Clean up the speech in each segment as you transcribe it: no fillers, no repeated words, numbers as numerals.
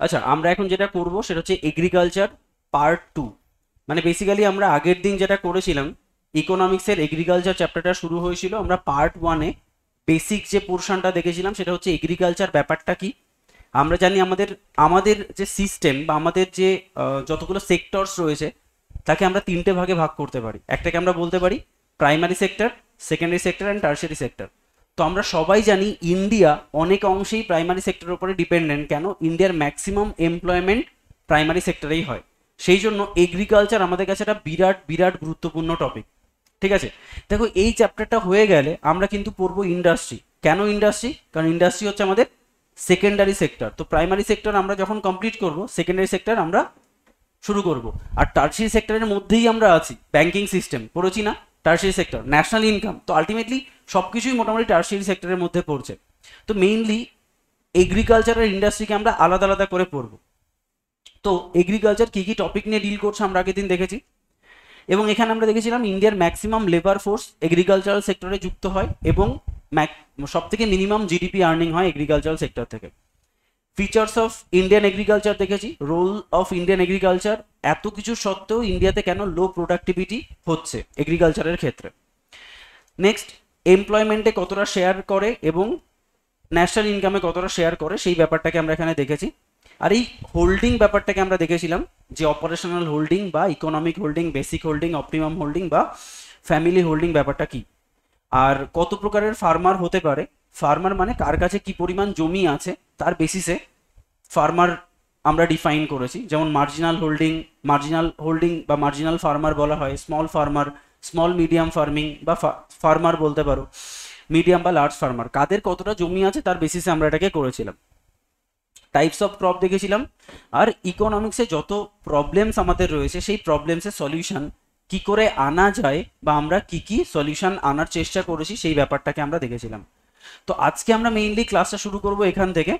আচ্ছা, আমরা এখন যেটা করব সেটা হচ্ছে এগ্রিকালচার পার্ট 2। মানে বেসিক্যালি আমরা আগের দিন যেটা করেছিলাম, ইকোনমিক্সের এগ্রিকালচার চ্যাপ্টারটা শুরু হয়েছিল, আমরা পার্ট 1-এ বেসিক যে পোর্শনটা দেখেছিলাম সেটা হচ্ছে এগ্রিকালচার ব্যাপারটা কি। আমরা জানি আমাদের আমাদের যে সিস্টেম বা আমাদের যে যতগুলো সেক্টরস রয়েছে তাকে আমরা তিনটে ভাগে ভাগ করতে পারি। একটাকে আমরা বলতে পারি primary sector, secondary sector and tertiary sector. তো আমরা সবাই জানি ইন্ডিয়া অনেক অংশেই প্রাইমারি সেক্টরের উপরে ডিপেন্ডেন্ট। কেন? ইন্ডিয়ার ম্যাক্সিমাম এমপ্লয়মেন্ট প্রাইমারি সেক্টরেই হয়। সেই জন্য এগ্রিকালচার আমাদের কাছে একটা বিরাট বিরাট গুরুত্বপূর্ণ টপিক। ঠিক আছে, দেখো এই চ্যাপ্টারটা হয়ে গেলে আমরা কিন্তু পড়বো ইন্ডাস্ট্রি। কেন ইন্ডাস্ট্রি? কারণ ইন্ডাস্ট্রি হচ্ছে আমাদের সেকেন্ডারি সেক্টর। তো প্রাইমারি সেক্টর আমরা যখন কমপ্লিট করব, সেকেন্ডারি সেক্টর আমরা শুরু করব। আর টার্সিয়ারি সেক্টরের মধ্যেই আমরা আছি, ব্যাংকিং সিস্টেম পড়েছি না, টার্সিয়ারি সেক্টর, ন্যাশনাল ইনকাম, তো আলটিমেটলি সব কিছুই মোটামুটি টার্সিয়ারি সেক্টরের মধ্যে পড়ছে। তো মেইনলি এগ্রিকালচার আর ইন্ডাস্ট্রিকে আমরা আলাদা আলাদা করে পড়বো। তো এগ্রিকালচার কী কী টপিক নিয়ে ডিল করছে আমরা আগের দিন দেখেছি, এবং এখানে আমরা দেখেছিলাম ইন্ডিয়ার ম্যাক্সিমাম লেবার ফোর্স এগ্রিকালচারাল সেক্টরে যুক্ত হয় এবং সব থেকে মিনিমাম জিডিপি আর্নিং হয় এগ্রিকালচারাল সেক্টর থেকে। ফিচার্স অফ ইন্ডিয়ান এগ্রিকালচার দেখেছি, রোল অফ ইন্ডিয়ান এগ্রিকালচার, এত কিছু সত্ত্বেও ইন্ডিয়াতে কেন লো প্রোডাক্টিভিটি হচ্ছে এগ্রিকালচারের ক্ষেত্রে। নেক্সট, এমপ্লয়মেন্টে কতটা শেয়ার করে এবং ন্যাশনাল ইনকামে কতটা শেয়ার করে সেই ব্যাপারটাকে আমরা এখানে দেখেছি। আর এই হোল্ডিং ব্যাপারটাকে আমরা দেখেছিলাম, যে অপারেশনাল হোল্ডিং বা economic holding, basic holding, optimum holding বা ফ্যামিলি হোল্ডিং ব্যাপারটা কি, আর কত প্রকারের ফার্মার হতে পারে। ফার্মার মানে কার কাছে কি পরিমাণ জমি আছে তার বেসিসে ফার্মার আমরা ডিফাইন করেছি। যেমন মার্জিনাল হোল্ডিং বা মার্জিনাল ফার্মার বলা হয়, small farmer, small medium farming বা ফার্মার বলতে পারো, মিডিয়াম বা লার্জ ফার্মার, কাদের কতটা জমি আছে তার বেসিসে আমরা এটাকে করেছিলাম। টাইপস অফ ক্রপ দেখেছিলাম। আর ইকোনমিক্সে যত প্রবলেমস আমাদের রয়েছে সেই প্রবলেমসের সলিউশন কি করে আনা যায় বা আমরা কি কি সলিউশন আনার চেষ্টা করেছি সেই ব্যাপারটাকে আমরা দেখেছিলাম। তো আজকে আমরা মেইনলি ক্লাসটা শুরু করব এখান থেকে।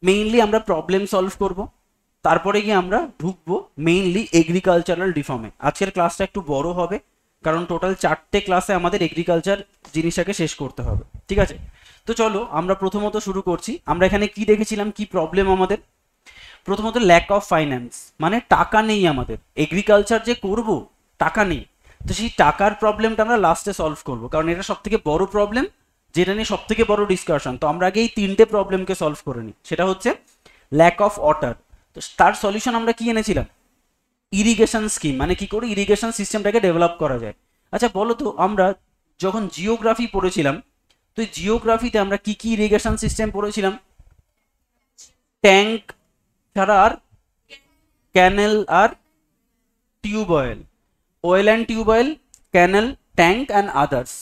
মেইনলি আমরা প্রবলেম সলভ করব, তারপরে গিয়ে আমরা ঢুকবো মেইনলি এগ্রিকালচারাল রিফর্মে। আজকের ক্লাসটা একটু বড় হবে কারণ টোটাল 4টে ক্লাসে আমাদের এগ্রিকালচার জিনিসটাকে শেষ করতে হবে। ঠিক আছে, তো চলো আমরা প্রথমত শুরু করছি। আমরা এখানে কি দেখেছিলাম, কি প্রবলেম আমাদের? প্রথমত ল্যাক অফ ফাইন্যান্স, মানে টাকা নেই আমাদের, এগ্রিকালচার যে করব টাকা নেই। তো সেই টাকার প্রবলেমটা আমরা লাস্টে সলভ করব, কারণ এটা সব থেকে বড় প্রবলেম, যেটা নিয়ে সব থেকে বড় ডিসকাশন। তো আমরা আগে এই 3টে প্রবলেমকে সলভ করে নিই। সেটা হচ্ছে ল্যাক অফ ওয়াটার। তো তার সলিউশন আমরা কি এনেছিলাম? ইরিগেশন স্কিম, মানে কি করে ইরিগেশন সিস্টেমটাকে ডেভেলপ করা যায়। আচ্ছা বলো তো, আমরা যখন জিওগ্রাফি পড়েছিলাম, তো জিওগ্রাফিতে আমরা কি কি ইরিগেশন সিস্টেম পড়েছিলাম? ট্যাঙ্ক ছাড়া আর ক্যানেল আর tube well, well and tube well, canal, tank and others.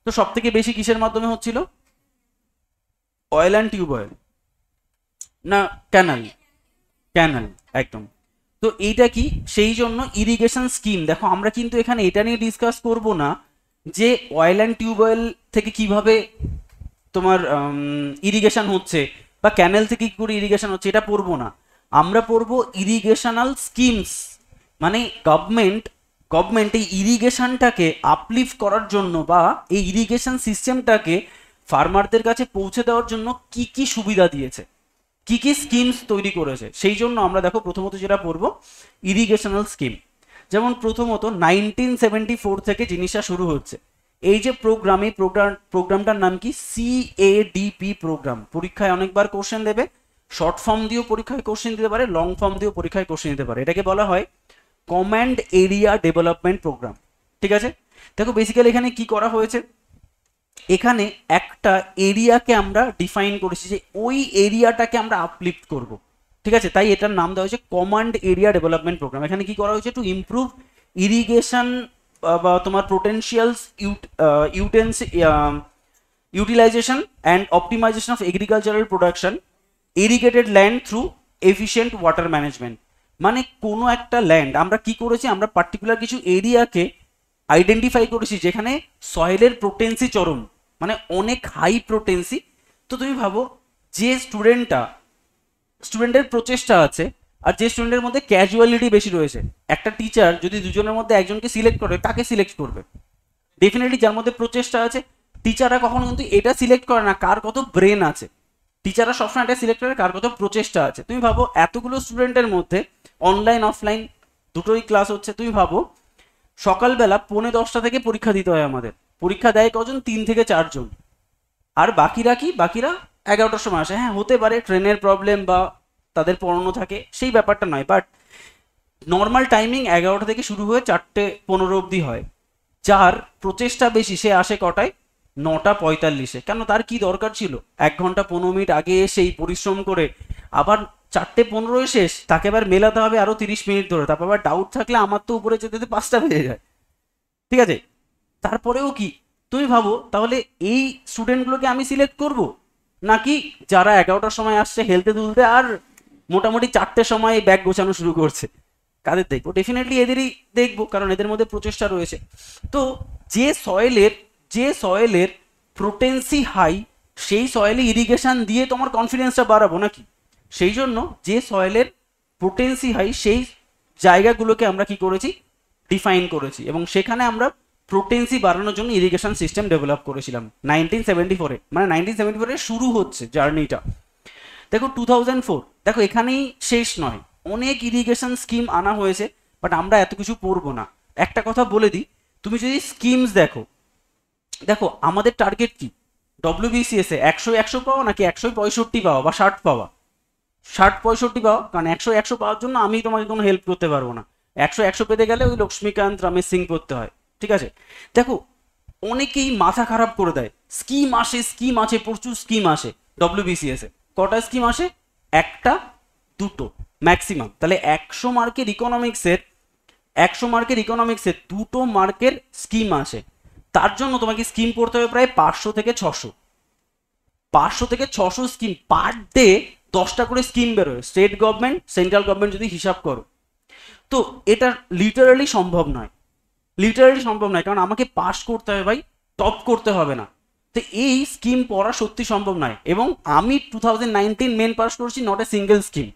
তো সব থেকে বেশি কিসের মাধ্যমে হচ্ছিল? অয়েল অ্যান্ড টিউবওয়েল না ক্যানাল? ক্যানাল, একদম। তো এইটা কি, সেই জন্য ইরিগেশন স্কিম। দেখো আমরা কিন্তু এখানে এটা নিয়ে ডিসকাস করব না যে অয়েল অ্যান্ড টিউবওয়েল থেকে কিভাবে তোমার ইরিগেশন হচ্ছে বা ক্যানেল থেকে কি করে ইরিগেশন হচ্ছে, এটা পড়বো না। আমরা পড়বো ইরিগেশনাল স্কিমস, মানে গভর্নমেন্ট এই ইরিগেশনটাকে আপলিফট করার জন্য বা এই ইরিগেশন সিস্টেমটাকে ফার্মারদের কাছে পৌঁছে দেওয়ার জন্য কি কি সুবিধা দিয়েছে, কি কি স্কিমস তৈরি করেছে। সেই জন্য আমরা দেখো প্রথমত যেটা পড়বো ইরিগেশনাল স্কিম। যেমন প্রথমত 1974 থেকে জিনিসটা শুরু হচ্ছে। এই যে প্রোগ্রাম, এই প্রোগ্রামটার নাম কি? CADP program. পরীক্ষায় অনেকবার কোশ্চেন দেবে, শর্ট ফর্ম দিয়েও পরীক্ষায় কোশ্চেন দিতে পারে, লং ফর্ম দিয়েও পরীক্ষায় কোশ্চেন দিতে পারে। এটাকে বলা হয় কমান্ড এরিয়া ডেভেলপমেন্ট প্রোগ্রাম। ঠিক আছে, দেখো বেসিক্যালি এখানে কি করা হয়েছে, এখানে একটা এরিয়াকে আমরা ডিফাইন করেছি যে ওই এরিয়াটাকে আমরা আপলিফট করব। ঠিক আছে, তাই এটার নাম দেওয়া হয়েছে কমান্ড এরিয়া ডেভেলপমেন্ট প্রোগ্রাম। এখানে কি করা হয়েছে? টু ইমপ্রুভ ইরিগেশন বা তোমার potentials utilisation and optimisation of agricultural production, irrigated land through efficient water management. মানে কোনো একটা ল্যান্ড আমরা কি করেছি, আমরা পার্টিকুলার কিছু এরিয়াকে আইডেন্টিফাই করেছি যেখানে সয়েলের প্রোটেন্সি চরম, মানে অনেক হাই প্রোটেন্সি। তো তুমি ভাবো, যে স্টুডেন্টের প্রচেষ্টা আছে আর যে স্টুডেন্টের মধ্যে ক্যাজুয়ালিটি বেশি রয়েছে, একটা টিচার যদি দুজনের মধ্যে একজনকে সিলেক্ট করে, কাকে সিলেক্ট করবে? ডেফিনেটলি যার মধ্যে প্রচেষ্টা আছে। টিচাররা কখনো কিন্তু এটা সিলেক্ট করে না কার কত ব্রেন আছে, টিচাররা সবসময় একটা সিলেক্ট করে কার কত প্রচেষ্টা আছে। তুমি ভাবো এতগুলো স্টুডেন্টের মধ্যে অনলাইন অফলাইন দুটোই ক্লাস হচ্ছে, তুমি ভাবো সকালবেলা 9:45 থেকে পরীক্ষা দিতে হয় আমাদের, পরীক্ষা দেয় কজন? 3 থেকে 4 জন। আর বাকিরা কি? বাকিরা 11টার সময় আসে। হ্যাঁ হতে পারে ট্রেনের প্রবলেম বা তাদের পড়ানো থাকে, সেই ব্যাপারটা নয়, বাট নর্মাল টাইমিং 11টা থেকে শুরু হয়ে 4:15 অবধি হয়। যার প্রচেষ্টা বেশি সে আসে কটায়? 9:45-এ। কেন? তার কি দরকার ছিল 1 ঘন্টা 15 মিনিট আগে এসেই পরিশ্রম করে আবার 4:15 শেষ, তাকে এবার মেলাতে হবে আরো 30 মিনিট ধরে, তারপর আবার ডাউট থাকলে আমার তো উপরে যেতে 5টা বেজে যায়, ঠিক আছে? তারপরেও কি তুমি ভাবো তাহলে এই স্টুডেন্টগুলোকে আমি সিলেক্ট করব, নাকি যারা 11টার সময় আসছে হেলতে দুলতে আর মোটামুটি 4টের সময় ব্যাগ গোছানো শুরু করছে, কাদের দেখবো? ডেফিনেটলি এদেরই দেখবো, কারণ এদের মধ্যে প্রচেষ্টা রয়েছে। তো যে সয়েলের প্রোটেন্সি হাই, সেই সয়েলে ইরিগেশন দিয়ে তোমার কনফিডেন্সটা বাড়াবো নাকি? সেই জন্য যে সয়েলের পোটেন্সি হাই সেই জায়গাগুলোকে আমরা কি করেছি? ডিফাইন করেছি, এবং সেখানে আমরা পোটেন্সি বাড়ানোর জন্য ইরিগেশন সিস্টেম ডেভেলপ করেছিলাম 1974-এ। মানে 1974-এ শুরু হচ্ছে জার্নিটা। দেখো 2004, দেখো এখানেই শেষ নয়, অনেক ইরিগেশন স্কিম আনা হয়েছে, বাট আমরা এত কিছু পড়বো না। একটা কথা বলে দিই, তুমি যদি স্কিমস দেখো, দেখো আমাদের টার্গেট কি ডব্লিউবিসিএস এ? 100-100 পাওয়া, নাকি 165 পাওয়া বা 60 পাওয়া? 60-65 পাওয়া, কারণ 100-100 পাওয়ার জন্য আমি তোমাকে কোনো হেল্প করতে পারবো না। 100-100 পেতে গেলে ওই লক্ষ্মীকান্ত রমেশ সিং পড়তে হয়, ঠিক আছে? দেখো অনেকেই মাথা খারাপ করে দেয়, স্কিম আসে, স্কিম আছে, প্রচুর স্কিম আসে ডব্লিউবিসিএস এ। কটা স্কিম আসে? একটা দুটো ম্যাক্সিমাম। তাহলে 100 মার্কের ইকোনমিক্সের 2টো মার্কের স্কিম আসে। তার জন্য তোমাকে স্কিম পড়তে হবে প্রায় 500 থেকে 600। 500 থেকে 600 স্কিম পার ডে, 10টা করে স্কিম বেরোয়, স্টেট গভর্নমেন্ট সেন্ট্রাল গভর্নমেন্ট যদি হিসাব করো। তো এটা লিটারালি সম্ভব নয়, কারণ আমাকে পাস করতে হবে ভাই, টপ করতে হবে না। তো এই স্কিম পড়া সত্যি সম্ভব নয়, এবং আমি 2019 মেন পাস করছি, নট এ সিঙ্গেল স্কিম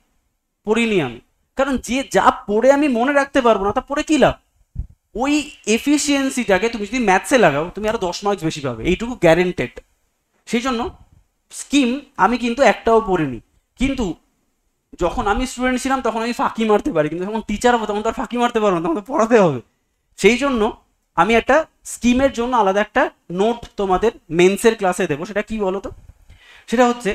পড়িনি আমি। কারণ যে যা পড়ে আমি মনে রাখতে পারবো না, তা পড়ে কি লাভ? ওই এফিসিয়েন্সিটাকে তুমি যদি ম্যাথসে লাগাও, তুমি আরো 10 মার্কস বেশি পাবে, এইটুকু গ্যারেন্টেড। সেই জন্য স্কিম আমি কিন্তু একটাও পড়িনি। কিন্তু যখন আমি স্টুডেন্ট ছিলাম তখন আমি ফাঁকি মারতে পারি, কিন্তু যখন টিচার হবো তখন তো আর ফাঁকি মারতে পারবো না, তখন তো পড়াতে হবে। সেই জন্য আমি একটা স্কিমের জন্য আলাদা একটা নোট তোমাদের মেন্সের ক্লাসে দেবো। সেটা কি বলো তো? সেটা হচ্ছে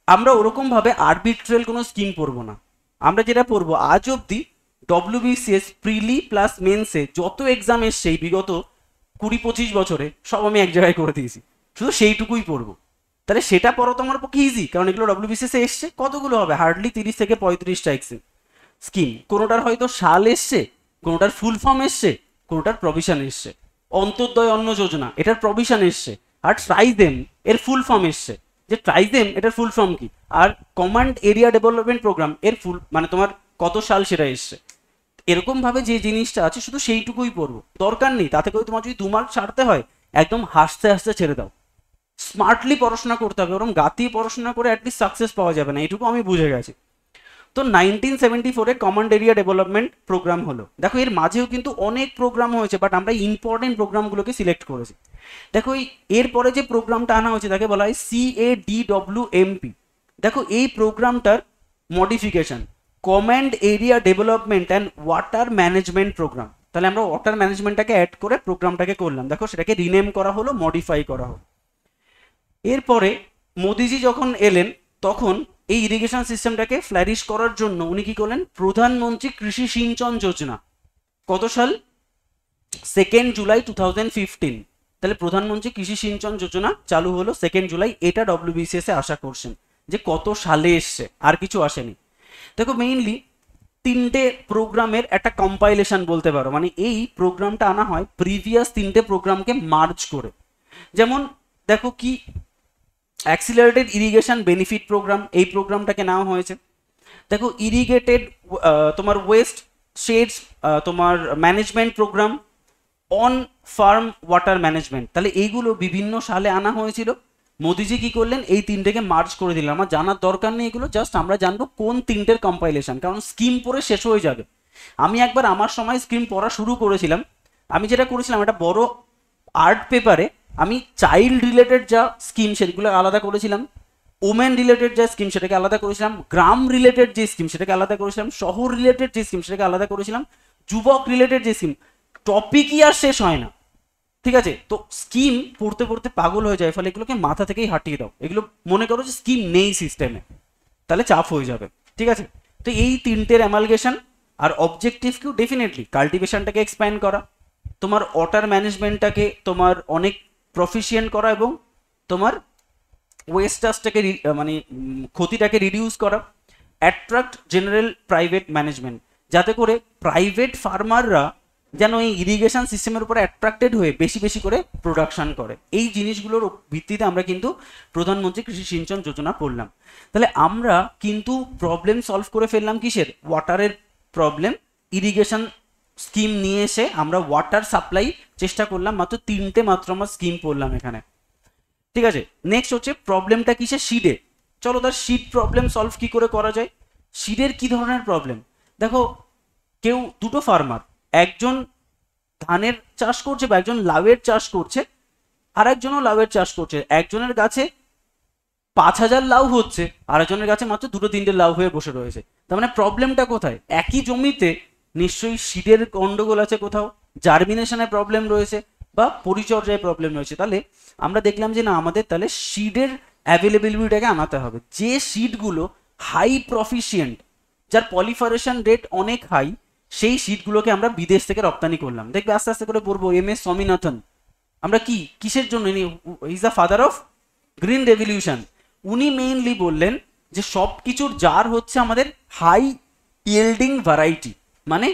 আমরা ওরকমভাবে আরবিট্রাল কোনো স্কিম পড়বো না। আমরা যেটা পড়বো, আজ অবধি ডব্লিউবিসিএস প্রিলি প্লাস মেন্সে যত এক্সাম এসছে এই বিগত 20-25 বছরে, সব আমি এক জায়গায় করে দিয়েছি, শুধু সেইটুকুই পড়বো। তাহলে সেটা পড়ো তোমার পক্ষে ইজি, কারণ এগুলো ডব্লিউবিসিএস এ এসছে। কতগুলো হবে? হার্ডলি 30 থেকে 35টা স্কিম। কোনোটার হয়তো সাল এসছে, কোনোটার ফুল ফর্ম এসছে, কোনোটার প্রভিশন এসছে। অন্তর্দয় অন্ন যোজনা, এটার প্রভিশন এসছে। আর ট্রাইজেম এর ফুল ফর্ম এসছে, যে ট্রাইজেম এটার ফুল ফর্ম কি। আর কমান্ড এরিয়া ডেভেলপমেন্ট প্রোগ্রাম এর ফুল মানে তোমার কত সাল সেটা এসছে। এরকম ভাবে যে জিনিসটা আছে শুধু সেইটুকুই পড়বো, দরকার নেই তাতে করে তোমার যদি 2 মার্ক ছাড়তে হয় একদম হাসতে হাসতে ছেড়ে দাও। স্মার্টলি পড়াশোনা করতে হবে, ওরকম গাতিয়ে পড়াশোনা করে অ্যাটলিস্ট সাকসেস পাওয়া যাবে না, এটুকু আমি বুঝে গেছি। তো 1974-এ কমান্ড এরিয়া ডেভেলপমেন্ট প্রোগ্রাম হলো। দেখো এর মাঝেও কিন্তু অনেক প্রোগ্রাম হয়েছে, বাট আমরা ইম্পর্টেন্ট প্রোগ্রামগুলোকে সিলেক্ট করেছি। দেখো এরপরে যে প্রোগ্রামটা আনা হয়েছে তাকে বলা হয় CADWMP। দেখো এই প্রোগ্রামটার modification, command area development and water management programme. তাহলে আমরা ওয়াটার ম্যানেজমেন্টটাকে অ্যাড করে প্রোগ্রামটাকে করলাম। দেখো সেটাকে রিনেম করা হলো, মডিফাই করা হলো। এরপরে মোদিজি যখন এলেন তখন এই ইরিগেশন সিস্টেমটাকে ফ্লারিশ করার জন্য উনি কি করলেন? প্রধানমন্ত্রী কৃষি সিঞ্চন যোজনা। কত সাল? 2 জুলাই 2015। তাহলে প্রধানমন্ত্রী কৃষি সিঞ্চন যোজনা চালু হলো 2 জুলাই। এটা ডব্লিউবিসিএস এ আশা করছেন যে কত সালে এসছে, আর কিছু আসেনি। দেখো মেইনলি 3টে প্রোগ্রামের একটা কম্পাইলেশন বলতে পারো, মানে এই প্রোগ্রামটা আনা হয় প্রিভিয়াস 3টে প্রোগ্রামকে মার্জ করে। যেমন দেখো কি, অ্যাক্সিলারেটেড ইরিগেশন বেনিফিট প্রোগ্রাম, এই প্রোগ্রামটাকে নেওয়া হয়েছে। দেখো ইরিগেটেড তোমার ওয়েস্ট শেডস তোমার management program, on farm water management. তাহলে এইগুলো বিভিন্ন সালে আনা হয়েছিল। মোদিজি কি করলেন? এই 3টেকে মার্জ করে দিলেন। আমার জানার দরকার নেই এগুলো, জাস্ট আমরা জানবো কোন 3টের কম্পাইলেশন, কারণ স্কিম পড়ে শেষ হয়ে যাবে। আমি একবার আমার সময় স্কিম পড়া শুরু করেছিলাম, আমি যেটা করেছিলাম একটা বড় আর্ট পেপারে আমি চাইল্ড রিলেটেড যা স্কিম সেগুলো আলাদা করেছিলাম, ওমেন রিলেটেড যে স্কিম সেটাকে আলাদা করেছিলাম, গ্রাম রিলেটেড যে স্কিম সেটাকে আলাদা করেছিলাম, শহর রিলেটেড যে স্কিম সেটাকে আলাদা করেছিলাম, যুবক রিলেটেড যে স্কিম, টপিকই আর শেষ হয় না। ঠিক আছে, তো স্কিম পড়তে পড়তে পাগল হয়ে যায়, ফলে এগুলোকে মাথা থেকেই হাঁটিয়ে দাও, এগুলো মনে করো যে স্কিম নেই সিস্টেমে, তাহলে চাপ হয়ে যাবে। ঠিক আছে, তো এই তিনটের অ্যামালগেশন আর অবজেক্টিভকেও ডেফিনেটলি কাল্টিভেশনটাকে এক্সপ্যান্ড করা, তোমার ওয়াটার ম্যানেজমেন্টটাকে তোমার অনেক প্রফিশিয়েন্ট করা, এবং তোমার ওয়েস্টাসটাকে মানে ক্ষতিটাকে রিডিউস করা, অ্যাট্রাক্ট জেনারেল প্রাইভেট ম্যানেজমেন্ট, যাতে করে প্রাইভেট ফার্মাররা যেন এই ইরিগেশন সিস্টেমের উপরে অ্যাট্রাক্টেড হয়ে বেশি বেশি করে প্রোডাকশন করে। এই জিনিসগুলোর ভিত্তিতে আমরা কিন্তু প্রধানমন্ত্রী কৃষি সিঞ্চন যোজনা করলাম। তাহলে আমরা কিন্তু প্রবলেম সলভ করে ফেললাম কিসের? ওয়াটারের প্রবলেম। ইরিগেশন স্কিম নিয়ে এসে আমরা ওয়াটার সাপ্লাই চেষ্টা করলাম, মাত্র তিনটে মাত্র আমরা স্কিম পড়লাম এখানে। ঠিক আছে, নেক্সট হচ্ছে প্রবলেমটা কিসে? সিডে। চলো তার সিড প্রবলেম সলভ কি করে করা যায়। সিডের কি ধরনের প্রবলেম দেখো, কেউ দুটো ফার্মার, একজন ধানের চাষ করছে বা একজন লাউয়ের চাষ করছে, আর একজনও লাউয়ের চাষ করছে, একজনের গাছে 5,000 লাউ হচ্ছে, আরেকজনের গাছে মাত্র 2-3টে লাউ হয়ে বসে রয়েছে। তার মানে প্রবলেমটা কোথায়? একই জমিতে নিশ্চয়ই সিডের গন্ডগোল আছে কোথাও, জার্মিনেশনের প্রবলেম রয়েছে, বা পরিচর্যায় প্রবলেম রয়েছে। তাহলে আমরা দেখলাম যে না, আমাদের তাহলে সিডের অ্যাভেলেবিলিটিটাকে আনাতে হবে। যে সিডগুলো হাই প্রফিশিয়েন্ট, যার পলিফারেশন রেট অনেক হাই, সেই সিডগুলোকে আমরা বিদেশ থেকে রপ্তানি করলাম। দেখবে আস্তে আস্তে করে পড়বো MS স্বামীনাথন, আমরা কি কিসের জন্য, is the father of green revolution. উনি মেইনলি বললেন যে সব কিছুর জার হচ্ছে আমাদের হাই ইয়েল্ডিং ভ্যারাইটি, মানে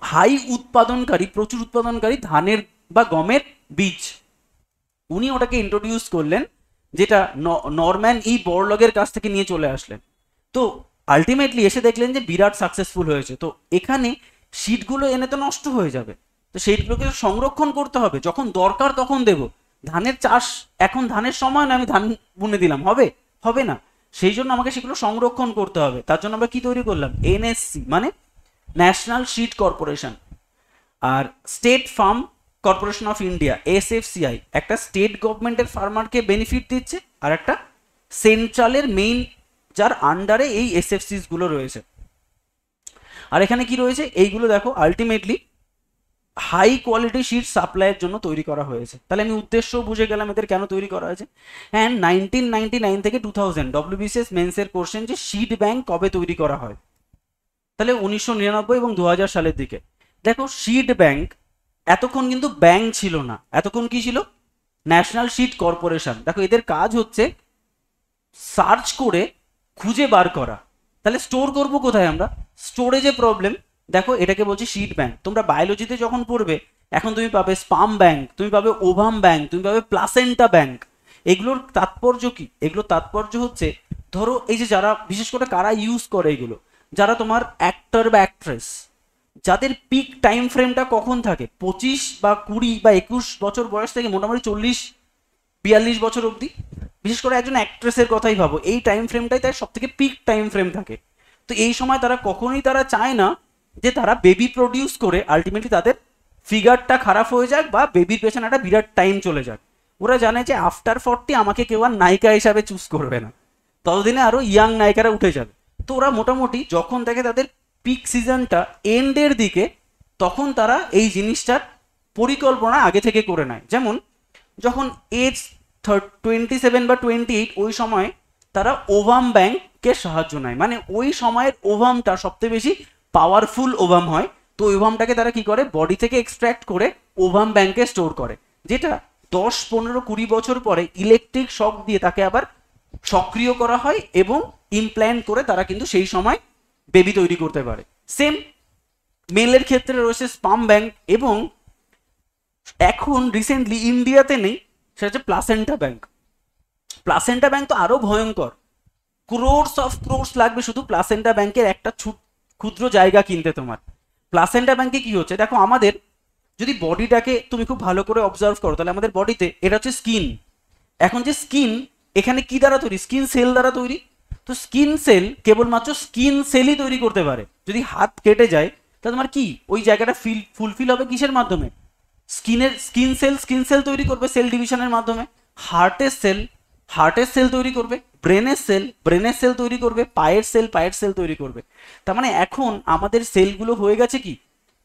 হাই উৎপাদনকারী, প্রচুর উৎপাদনকারী ধানের বা গমের বীজ। উনি ওটাকে ইন্ট্রোডিউস করলেন, যেটা নরম্যান বোরলগের কাছ থেকে নিয়ে চলে আসলেন। তো আলটিমেটলি এসে দেখলেন যে বিরাট সাকসেসফুল হয়েছে। তো এখানে সিডগুলো এনে তো নষ্ট হয়ে যাবে, তো সেইগুলোকে সংরক্ষণ করতে হবে, যখন দরকার তখন দেব। ধানের চাষ এখন ধানের সময় না, আমি ধান বুনে দিলাম, হবে? হবে না। সেই জন্য আমাকে সেগুলো সংরক্ষণ করতে হবে। তার জন্য আমরা কি তৈরি করলাম? NSC, মানে ন্যাশনাল সিড কর্পোরেশন। আর state farm corporation of India, SFCI, একটা স্টেট গভর্নমেন্টের ফার্মারকে বেনিফিট দিচ্ছে, আর একটা সেন্ট্রালের মেইন, যার আন্ডারে এই SFCs গুলো রয়েছে। আর এখানে কি রয়েছে এইগুলো দেখো, আলটিমেটলি হাই কোয়ালিটি সিড সাপ্লাইয়ের জন্য তৈরি করা হয়েছে। তাহলে আমি উদ্দেশ্য বুঝে গেলাম এদের কেন তৈরি করা হয়েছে। অ্যান্ড 1999 থেকে 2000 WBCS মেন্সের কোশ্চেন, যে সিড ব্যাংক কবে তৈরি করা হয়, তাহলে 1999 এবং 2000 সালের দিকে। দেখো সিড ব্যাংক, এতক্ষণ কিন্তু ব্যাংক ছিল না, এতক্ষণ কি ছিল? National seed corporation. দেখো এদের কাজ হচ্ছে সার্চ করে খুঁজে বার করা। তাহলে স্টোর করব কোথায় আমরা? স্টোরেজে প্রবলেম। দেখো এটাকে বলছি সিড ব্যাংক। তোমরা বায়োলজিতে যখন পড়বে, এখন তুমি পাবে স্পাম ব্যাংক, তুমি পাবে ওভাম ব্যাংক, তুমি পাবে প্লাসেন্টা ব্যাংক। এগুলোর তাৎপর্য কি? এগুলোর তাৎপর্য হচ্ছে, ধরো এই যে যারা, বিশেষ করে কারা ইউজ করে এগুলো, যারা তোমার অ্যাক্টর বা অ্যাক্ট্রেস, যাদের পিক টাইম ফ্রেমটা কখন থাকে? 25 বা 20 বা 21 বছর বয়স থেকে মোটামুটি 40-42 বছর অবধি। বিশেষ করে একজন অ্যাক্ট্রেসের কথাই ভাবো, এই টাইম ফ্রেমটাই তার সব থেকে পিক টাইম ফ্রেম থাকে। তো এই সময় তারা কখনোই তারা চায় না যে তারা বেবি প্রডিউস করে আলটিমেটলি তাদের ফিগারটা খারাপ হয়ে যাক, বা বেবির পেছনে একটা বিরাট টাইম চলে যাক। ওরা জানে যে আফটার 40 আমাকে কেউ আর নায়িকা হিসাবে চুজ করবে না, ততদিনে আরো ইয়াং নায়িকারা উঠে যাবে। তো ওরা মোটামুটি যখন দেখে তাদের পিক সিজনটা এন্ডের দিকে, তখন তারা এই জিনিসটার পরিকল্পনা আগে থেকে করে নেয়। যেমন যখন এজ 27 বা 28, ওই সময় তারা ওভাম ব্যাংককে সাহায্য নেয়, মানে ওই সময়ের ওভামটা সবথেকে বেশি পাওয়ারফুল ওভাম হয়। তো ওভামটাকে তারা কি করে? বডি থেকে এক্সট্র্যাক্ট করে ওভাম ব্যাংকে স্টোর করে, যেটা 10-15-20 বছর পরে ইলেকট্রিক শক দিয়ে তাকে আবার সক্রিয় করা হয়, এবং ইমপ্ল্যান্ট করে তারা কিন্তু সেই সময় বেবি তৈরি করতে পারে। সেম মেলের ক্ষেত্রে রয়েছে স্পাম ব্যাংক, এবং এখন রিসেন্টলি ইন্ডিয়াতে নেই, সেটা হচ্ছে প্লাসেন্টা ব্যাংক। প্লাসেন্টা ব্যাংক তো আরো ভয়ঙ্কর, ক্রোর্স অফ ক্রোর্স লাগবে শুধু প্লাসেন্টা ব্যাংকের একটা ক্ষুদ্র জায়গা কিনতে তোমার। প্লাসেন্টা ব্যাংকে কি হচ্ছে দেখো, আমাদের যদি বডিটাকে তুমি খুব ভালো করে অবজার্ভ করো, তাহলে আমাদের বডিতে এটা হচ্ছে স্কিন। এখন যে স্কিন, এখানে কি দ্বারা তৈরি? স্কিন সেল দ্বারা তৈরি। তো স্কিন সেল কেবলমাত্র স্কিন সেলই তৈরি করতে পারে। যদি হাত কেটে যায়, তাহলে তোমার কি ওই জায়গাটা ফুলফিল হবে কিসের মাধ্যমে? স্কিন সেল তৈরি করবে সেল ডিভিশনের মাধ্যমে। হার্টের সেল হার্টের সেল তৈরি করবে, ব্রেনের সেল তৈরি করবে, পায়ের সেল তৈরি করবে। তার মানে এখন আমাদের সেলগুলো হয়ে গেছে কি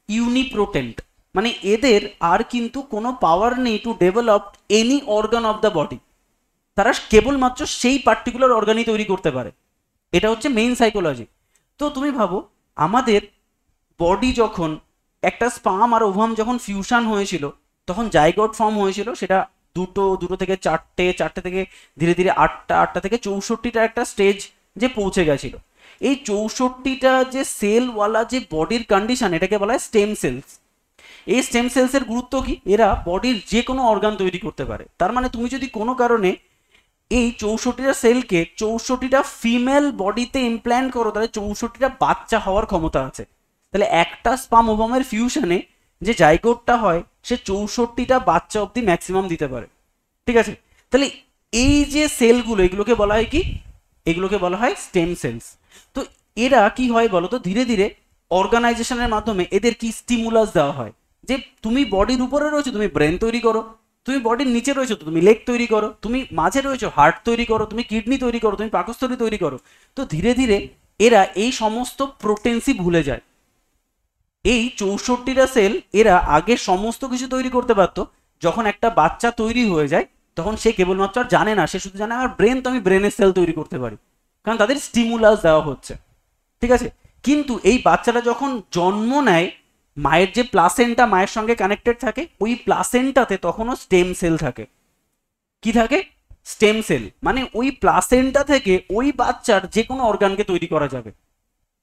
ইউনিপ্রোটেন্ট, মানে এদের আর কিন্তু কোনো পাওয়ার নেই to develop any organ of the body. তারা কেবলমাত্র সেই পার্টিকুলার অর্গানই তৈরি করতে পারে। এটা হচ্ছে মেইন সাইকোলজি। তো তুমি ভাবো আমাদের বডি যখন একটা স্পাম আর ওভাম যখন ফিউশন হয়েছিল তখন জাইগোট ফর্ম হয়েছিল, সেটা দুটো থেকে চারটে, চারটে থেকে ধীরে ধীরে আটটা, আটটা থেকে 64টা একটা স্টেজ যে পৌঁছে গেছিল। এই 64টা যে সেলওয়ালা যে বডির কন্ডিশন, এটাকে বলা হয় স্টেম সেলস। এই স্টেম সেলসের গুরুত্ব কি, এরা বডির যে কোনো অর্গান তৈরি করতে পারে। তার মানে তুমি যদি কোনো কারণে এই 64টা সেলকে 64টা ফিমেল বডিতে ইমপ্ল্যান্ট করো, তাহলে 64টা বাচ্চা হওয়ার ক্ষমতা আছে। তাহলে একটা স্পাম ওভামের ফিউশনে যে জাইগোটটা হয় সে 64টা বাচ্চা অবধি ম্যাক্সিমাম দিতে পারে। ঠিক আছে, তাহলে এই যে সেলগুলো এগুলোকে বলা হয় কি, এগুলোকে বলা হয় স্টেম সেলস। তো এরা কি হয় বলো তো, ধীরে ধীরে অর্গানাইজেশনের মাধ্যমে এদের কি স্টিমুলাস দেওয়া হয় যে তুমি বডির উপরে রয়েছো তুমি ব্রেন তৈরি করো, তুমি বডির নিচে রয়েছো তো তুমি লেগ তৈরি করো, তুমি মাঝে রয়েছো হার্ট তৈরি করো, তুমি কিডনি তৈরি করো, তুমি পাকস্থলী তৈরি করো। তো ধীরে ধীরে এরা এই সমস্ত প্রোটেন্সি ভুলে যায়। এই 64টা সেল এরা আগে সমস্ত কিছু তৈরি করতে পারতো, যখন একটা বাচ্চা তৈরি হয়ে যায় তখন সে কেবলমাত্র আর জানে না, সে শুধু জানে আমার ব্রেন, তো আমি ব্রেনের সেল তৈরি করতে পারি, কারণ তাদের স্টিমুলাস দেওয়া হচ্ছে। ঠিক আছে, কিন্তু এই বাচ্চাটা যখন জন্ম নেয় মায়ের যে প্লাসেন্টা মায়ের সঙ্গে কানেক্টেড থাকে, ওই প্লাসেন্টাতে তখনও স্টেম সেল থাকে। কি থাকে? Stem cell. মানে ওই প্লাসেন্টা থেকে ওই বাচ্চার যে কোনো অর্গানকে তৈরি করা যাবে।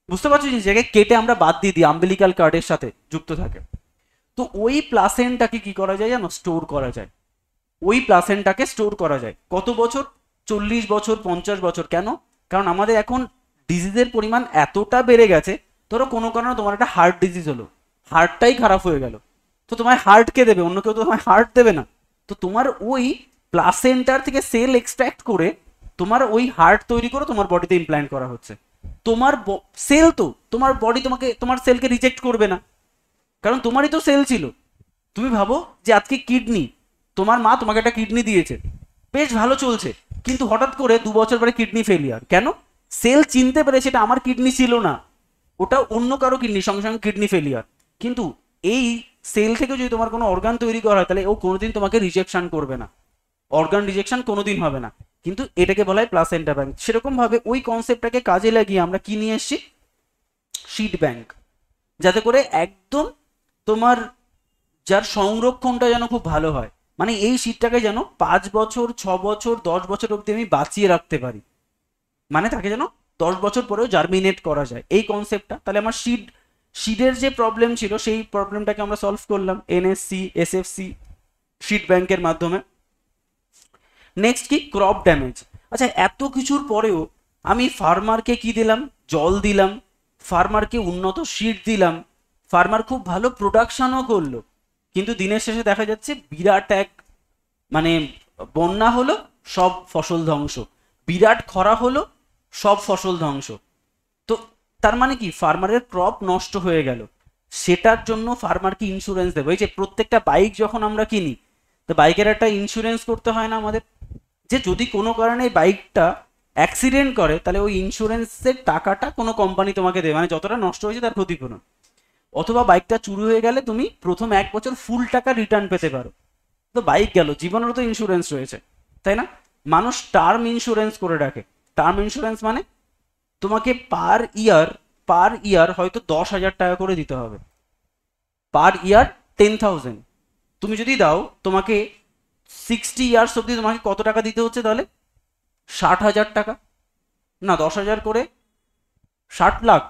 বুঝতে পারছো, যে জায়গায় কেটে আমরা বাদ দিয়ে দিই আম্বিলিকাল কার্ডের সাথে যুক্ত থাকে। তো ওই প্লাসেন্টাকে কি করা যায় জানো, স্টোর করা যায়। ওই প্লাসেন্টাকে স্টোর করা যায় কত বছর? 40 বছর, 50 বছর। কেন? কারণ আমাদের এখন ডিজিজের পরিমাণ এতটা বেড়ে গেছে। ধরো কোনো কারণে তোমার একটা হার্ট ডিজিজ হলো, হার্টটাই খারাপ হয়ে গেল, তো তোমার হার্ট কে দেবে? অন্য কেউ তো তোমার হার্ট দেবে না। তো তোমার ওই প্লাসেন্টার থেকে সেল এক্সট্র্যাক্ট করে তোমার ওই হার্ট তৈরি করে তোমার বডিতে ইমপ্ল্যান্ট করা হচ্ছে। তোমার সেল তো, তোমার বডি তোমাকে তোমার সেলকে রিজেক্ট করবে না, কারণ তোমারই তো সেল ছিল। তুমি ভাবো যে আজকে কিডনি, তোমার মা তোমাকে একটা কিডনি দিয়েছে, বেশ ভালো চলছে, কিন্তু হঠাৎ করে 2 বছর পরে কিডনি ফেলিয়ার। কেন? সেল চিনতে পেরেছে এটা আমার কিডনি ছিল না, ওটা অন্য কারো কিডনি, সঙ্গে সঙ্গে কিডনি ফেলিয়ার। কিন্তু এই সেল থেকে যদি তোমার কোনো অর্গান তৈরি করা হয় তাহলে ও কোনোদিন তোমাকে রিজেকশন করবে না, অর্গান রিজেকশন কোনোদিন হবে না। কিন্তু এটাকে বলা হয় প্লাসেন্টা ব্যাংক। সেরকম ভাবে ওই কনসেপ্টটাকে কাজে লাগিয়ে আমরা কি নিয়ে এসেছি, সিড ব্যাংক, যাতে করে একদম তোমার যার সংরক্ষণটা যেন খুব ভালো হয়। মানে এই সিডটাকে যেন 5 বছর, 6 বছর, 10 বছর অব্দি আমি বাঁচিয়ে রাখতে পারি, মানে তাকে যেন 10 বছর পরেও জার্মিনেট করা যায়, এই কনসেপ্টটা। তাহলে আমার সিডের যে প্রবলেম ছিল সেই প্রবলেমটাকে আমরা সলভ করলাম এনএসসি, এসএফসি, সিড ব্যাংকের মাধ্যমে। নেক্সট কি, ক্রপ ড্যামেজ। আচ্ছা, এত কিছুর পরেও আমি ফার্মারকে কি দিলাম? জল দিলাম, ফার্মারকে উন্নত সিড দিলাম, ফার্মার খুব ভালো প্রোডাকশনও করলো, কিন্তু দিনের শেষে দেখা যাচ্ছে বিরাট এক মানে বন্যা হলো, সব ফসল ধ্বংস, বিরাট খরা হলো, সব ফসল ধ্বংস। তো তার মানে কি, ফার্মারের ক্রপ নষ্ট হয়ে গেল। সেটার জন্য ফার্মার কি ইন্স্যুরেন্স দেবে? এই যে প্রত্যেকটা বাইক যখন আমরা কিনি, তো বাইকের একটা ইন্স্যুরেন্স করতে হয় না আমাদের, যে যদি কোনো কারণে বাইকটা অ্যাক্সিডেন্ট করে তাহলে ওই ইন্স্যুরেন্সের টাকাটা কোনো কোম্পানি তোমাকে দেবে, মানে যতটা নষ্ট হয়েছে তার ক্ষতিপূরণ। অথবা বাইকটা চুরি হয়ে গেলে তুমি প্রথম 1 বছর ফুল টাকা রিটার্ন পেতে পারো। তো বাইক গেল, জীবনেরও তো ইন্স্যুরেন্স রয়েছে, তাই না? মানুষ টার্ম ইন্স্যুরেন্স করে রাখে। টার্ম ইন্স্যুরেন্স মানে তোমাকে পার ইয়ার হয়তো 10,000 টাকা করে দিতে হবে, পার ইয়ার 10,000। তুমি যদি দাও তোমাকে 60 ইয়ার্স অব্দি তোমাকে কত টাকা দিতে হচ্ছে তাহলে? 60,000 টাকা, না 10,000 করে 60 লাখ,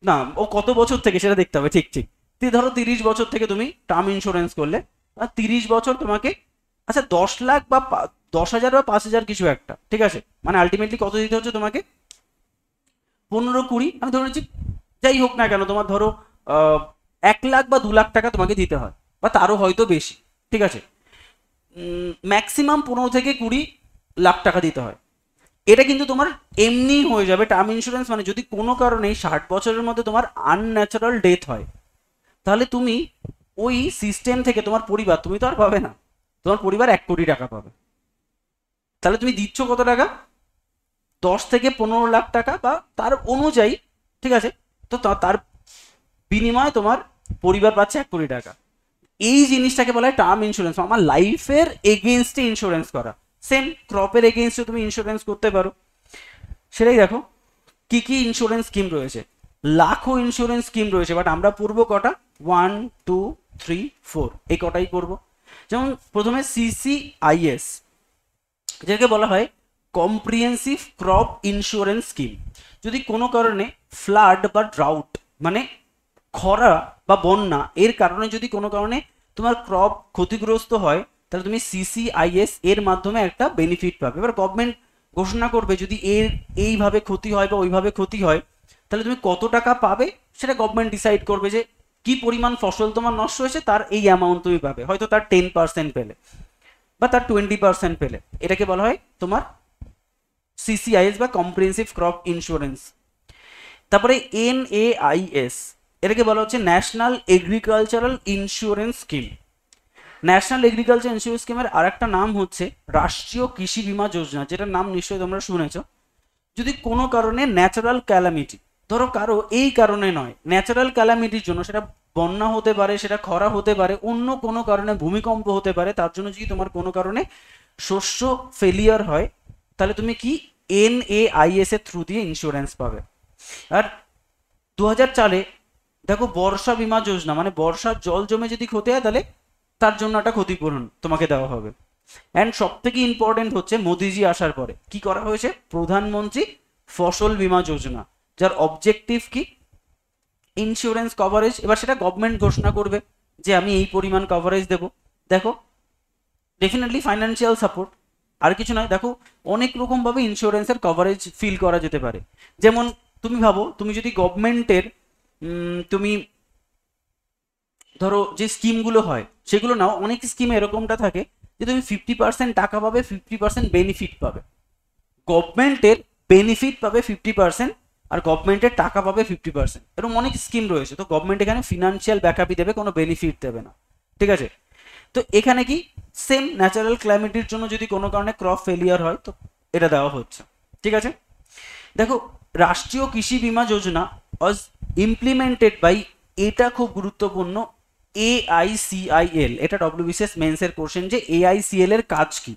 না ও কত বছর থেকে সেটা দেখতে হবে। ঠিক ঠিক, ধরো 30 বছর থেকে তুমি টার্ম ইন্স্যুরেন্স করলে, আর 30 বছর তোমাকে, আচ্ছা 10 লাখ বা 10,000 বা 5,000 কিছু একটা, ঠিক আছে, মানে আলটিমেটলি কত দিতে হচ্ছে তোমাকে? 15-20, আমি ধরে নিচ্ছি, যাই হোক না কেন, তোমার ধরো 1 লাখ বা 2 লাখ টাকা তোমাকে দিতে হয়, বা তারও হয়তো বেশি। ঠিক আছে, ম্যাক্সিমাম 15 থেকে 20 লাখ টাকা দিতে হয়। এটা কিন্তু তোমার এমনি হয়ে যাবে টার্ম ইন্স্যুরেন্স, মানে যদি কোনো কারণে 60 বছরের মধ্যে তোমার আনন্যাচারাল ডেথ হয়, তাহলে তুমি ওই সিস্টেম থেকে তোমার পরিবার, তুমি তো আর পাবে না, তোমার পরিবার 1 কোটি টাকা পাবে। তাহলে তুমি দিচ্ছ কত টাকা, 10 থেকে 15 লাখ টাকা বা তার অনুযায়ী, ঠিক আছে। তো তার বিনিময়ে তোমার পরিবার পাচ্ছে 1 কোটি টাকা। এই জিনিসটাকে বলা হয় টার্ম ইন্স্যুরেন্স, আমার লাইফের এগেনস্টে ইন্স্যুরেন্স করা। সেম ক্রপের এগেনস্টে তুমি ইন্স্যুরেন্স করতে পারো। সেটাই দেখো কি কি ইন্স্যুরেন্স স্কিম রয়েছে, লাখো ইন্স্যুরেন্স স্কিম রয়েছে, বাট আমরা পড়বো কটা, 1 2 3 4, এই কটাই পড়বো। যেমন প্রথমে সিসিআইএস, যেটাকে বলা হয় কম্প্রিহেন্সিভ ক্রপ ইন্স্যুরেন্স স্কিম। যদি কোনো কারণে ফ্লাড বা ড্রাউট মানে খরা বা বন্যা এর কারণে যদি কোনো কারণে তোমার ক্রপ ক্ষতিগ্রস্ত হয়, তাহলে তুমি সিসিআইএস এর মাধ্যমে একটা বেনিফিট পাবে। এবার গভর্নমেন্ট ঘোষণা করবে যদি এর এইভাবে ক্ষতি হয় বা ওইভাবে ক্ষতি হয়, তাহলে তুমি কত টাকা পাবে সেটা গভর্নমেন্ট ডিসাইড করবে, যে কি পরিমাণ ফসল তোমার নষ্ট হয়েছে তার এই অ্যামাউন্ট তুমি পাবে, হয়তো তার 10% পেলে বা তার 20% পেলে। এটাকে বলা হয় তোমার সিসিআইএস বা কম্প্রিহেন্সিভ ক্রপ ইন্স্যুরেন্স। তারপরে এনএআইএস, এটাকে বলা হচ্ছে national agricultural insurance scheme. National agriculture insurance স্কিমের আর একটা নাম হচ্ছে রাষ্ট্রীয় কৃষি বীমা যোজনা, যেটার নাম নিশ্চয়ই তোমরা শুনেছ। যদি কোনো কারণে ন্যাচারাল ক্যালামিটি, ধরো কারো এই কারণে নয়, ন্যাচারাল ক্যালামিটির জন্য, সেটা বন্যা হতে পারে, সেটা খরা হতে পারে, অন্য কোনো কারণে ভূমিকম্প হতে পারে, তার জন্য যদি তোমার কোনো কারণে শস্য ফেলিয়ার হয়, তাহলে তুমি কি এনএআইএস এর থ্রু দিয়ে ইন্স্যুরেন্স পাবে। আর 2004 দেখো বর্ষা বীমা যোজনা, মানে বর্ষার জল জমে যদি ক্ষতি হয় তাহলে তার জন্য একটা ক্ষতিপূরণ তোমাকে দেওয়া হবে। অ্যান্ড সব থেকে ইম্পর্টেন্ট হচ্ছে মোদিজি আসার পরে কি করা হয়েছে, প্রধানমন্ত্রী ফসল বীমা যোজনা, যার অবজেক্টিভ কি, ইন্স্যুরেন্স কভারেজ। এবার সেটা গভর্নমেন্ট ঘোষণা করবে যে আমি এই পরিমাণ কভারেজ দেবো। দেখো ডেফিনেটলি ফাইন্যান্সিয়াল সাপোর্ট, আর কিছু নয়। দেখো অনেক রকমভাবে ইন্স্যুরেন্সের কভারেজ ফিল করা যেতে পারে। যেমন তুমি ভাবো, তুমি যদি গভর্নমেন্টের তুমি ধরো যে স্কিমগুলো হয় সেগুলো নাও, অনেক স্কিমে এরকমটা থাকে যে তুমি 50% টাকা পাবে, 50% বেনিফিট পাবে। গভর্নমেন্টের বেনিফিট পাবে 50% আর গভর্নমেন্টের টাকা পাবে 50%, এরকম অনেক স্কিম রয়েছে। তো গভর্নমেন্ট এখানে ফিনান্সিয়াল ব্যাকআপই দেবে, কোনো বেনিফিট দেবে না, ঠিক আছে। তো এখানে কি সেম ন্যাচারাল ক্লাইমেটের জন্য যদি কোনো কারণে ক্রপ ফেলিয়ার হয় তো এটা দেওয়া হচ্ছে, ঠিক আছে। দেখো রাষ্ট্রীয় কৃষি বীমা যোজনা ওয়াজ ইমপ্লিমেন্টেড বাই, এটা খুব গুরুত্বপূর্ণ, এআইসিআইএল। এটা ডব্লিউবিসিএস মেন্সের কোশ্চেন যে এআইসিএল এর কাজ কি।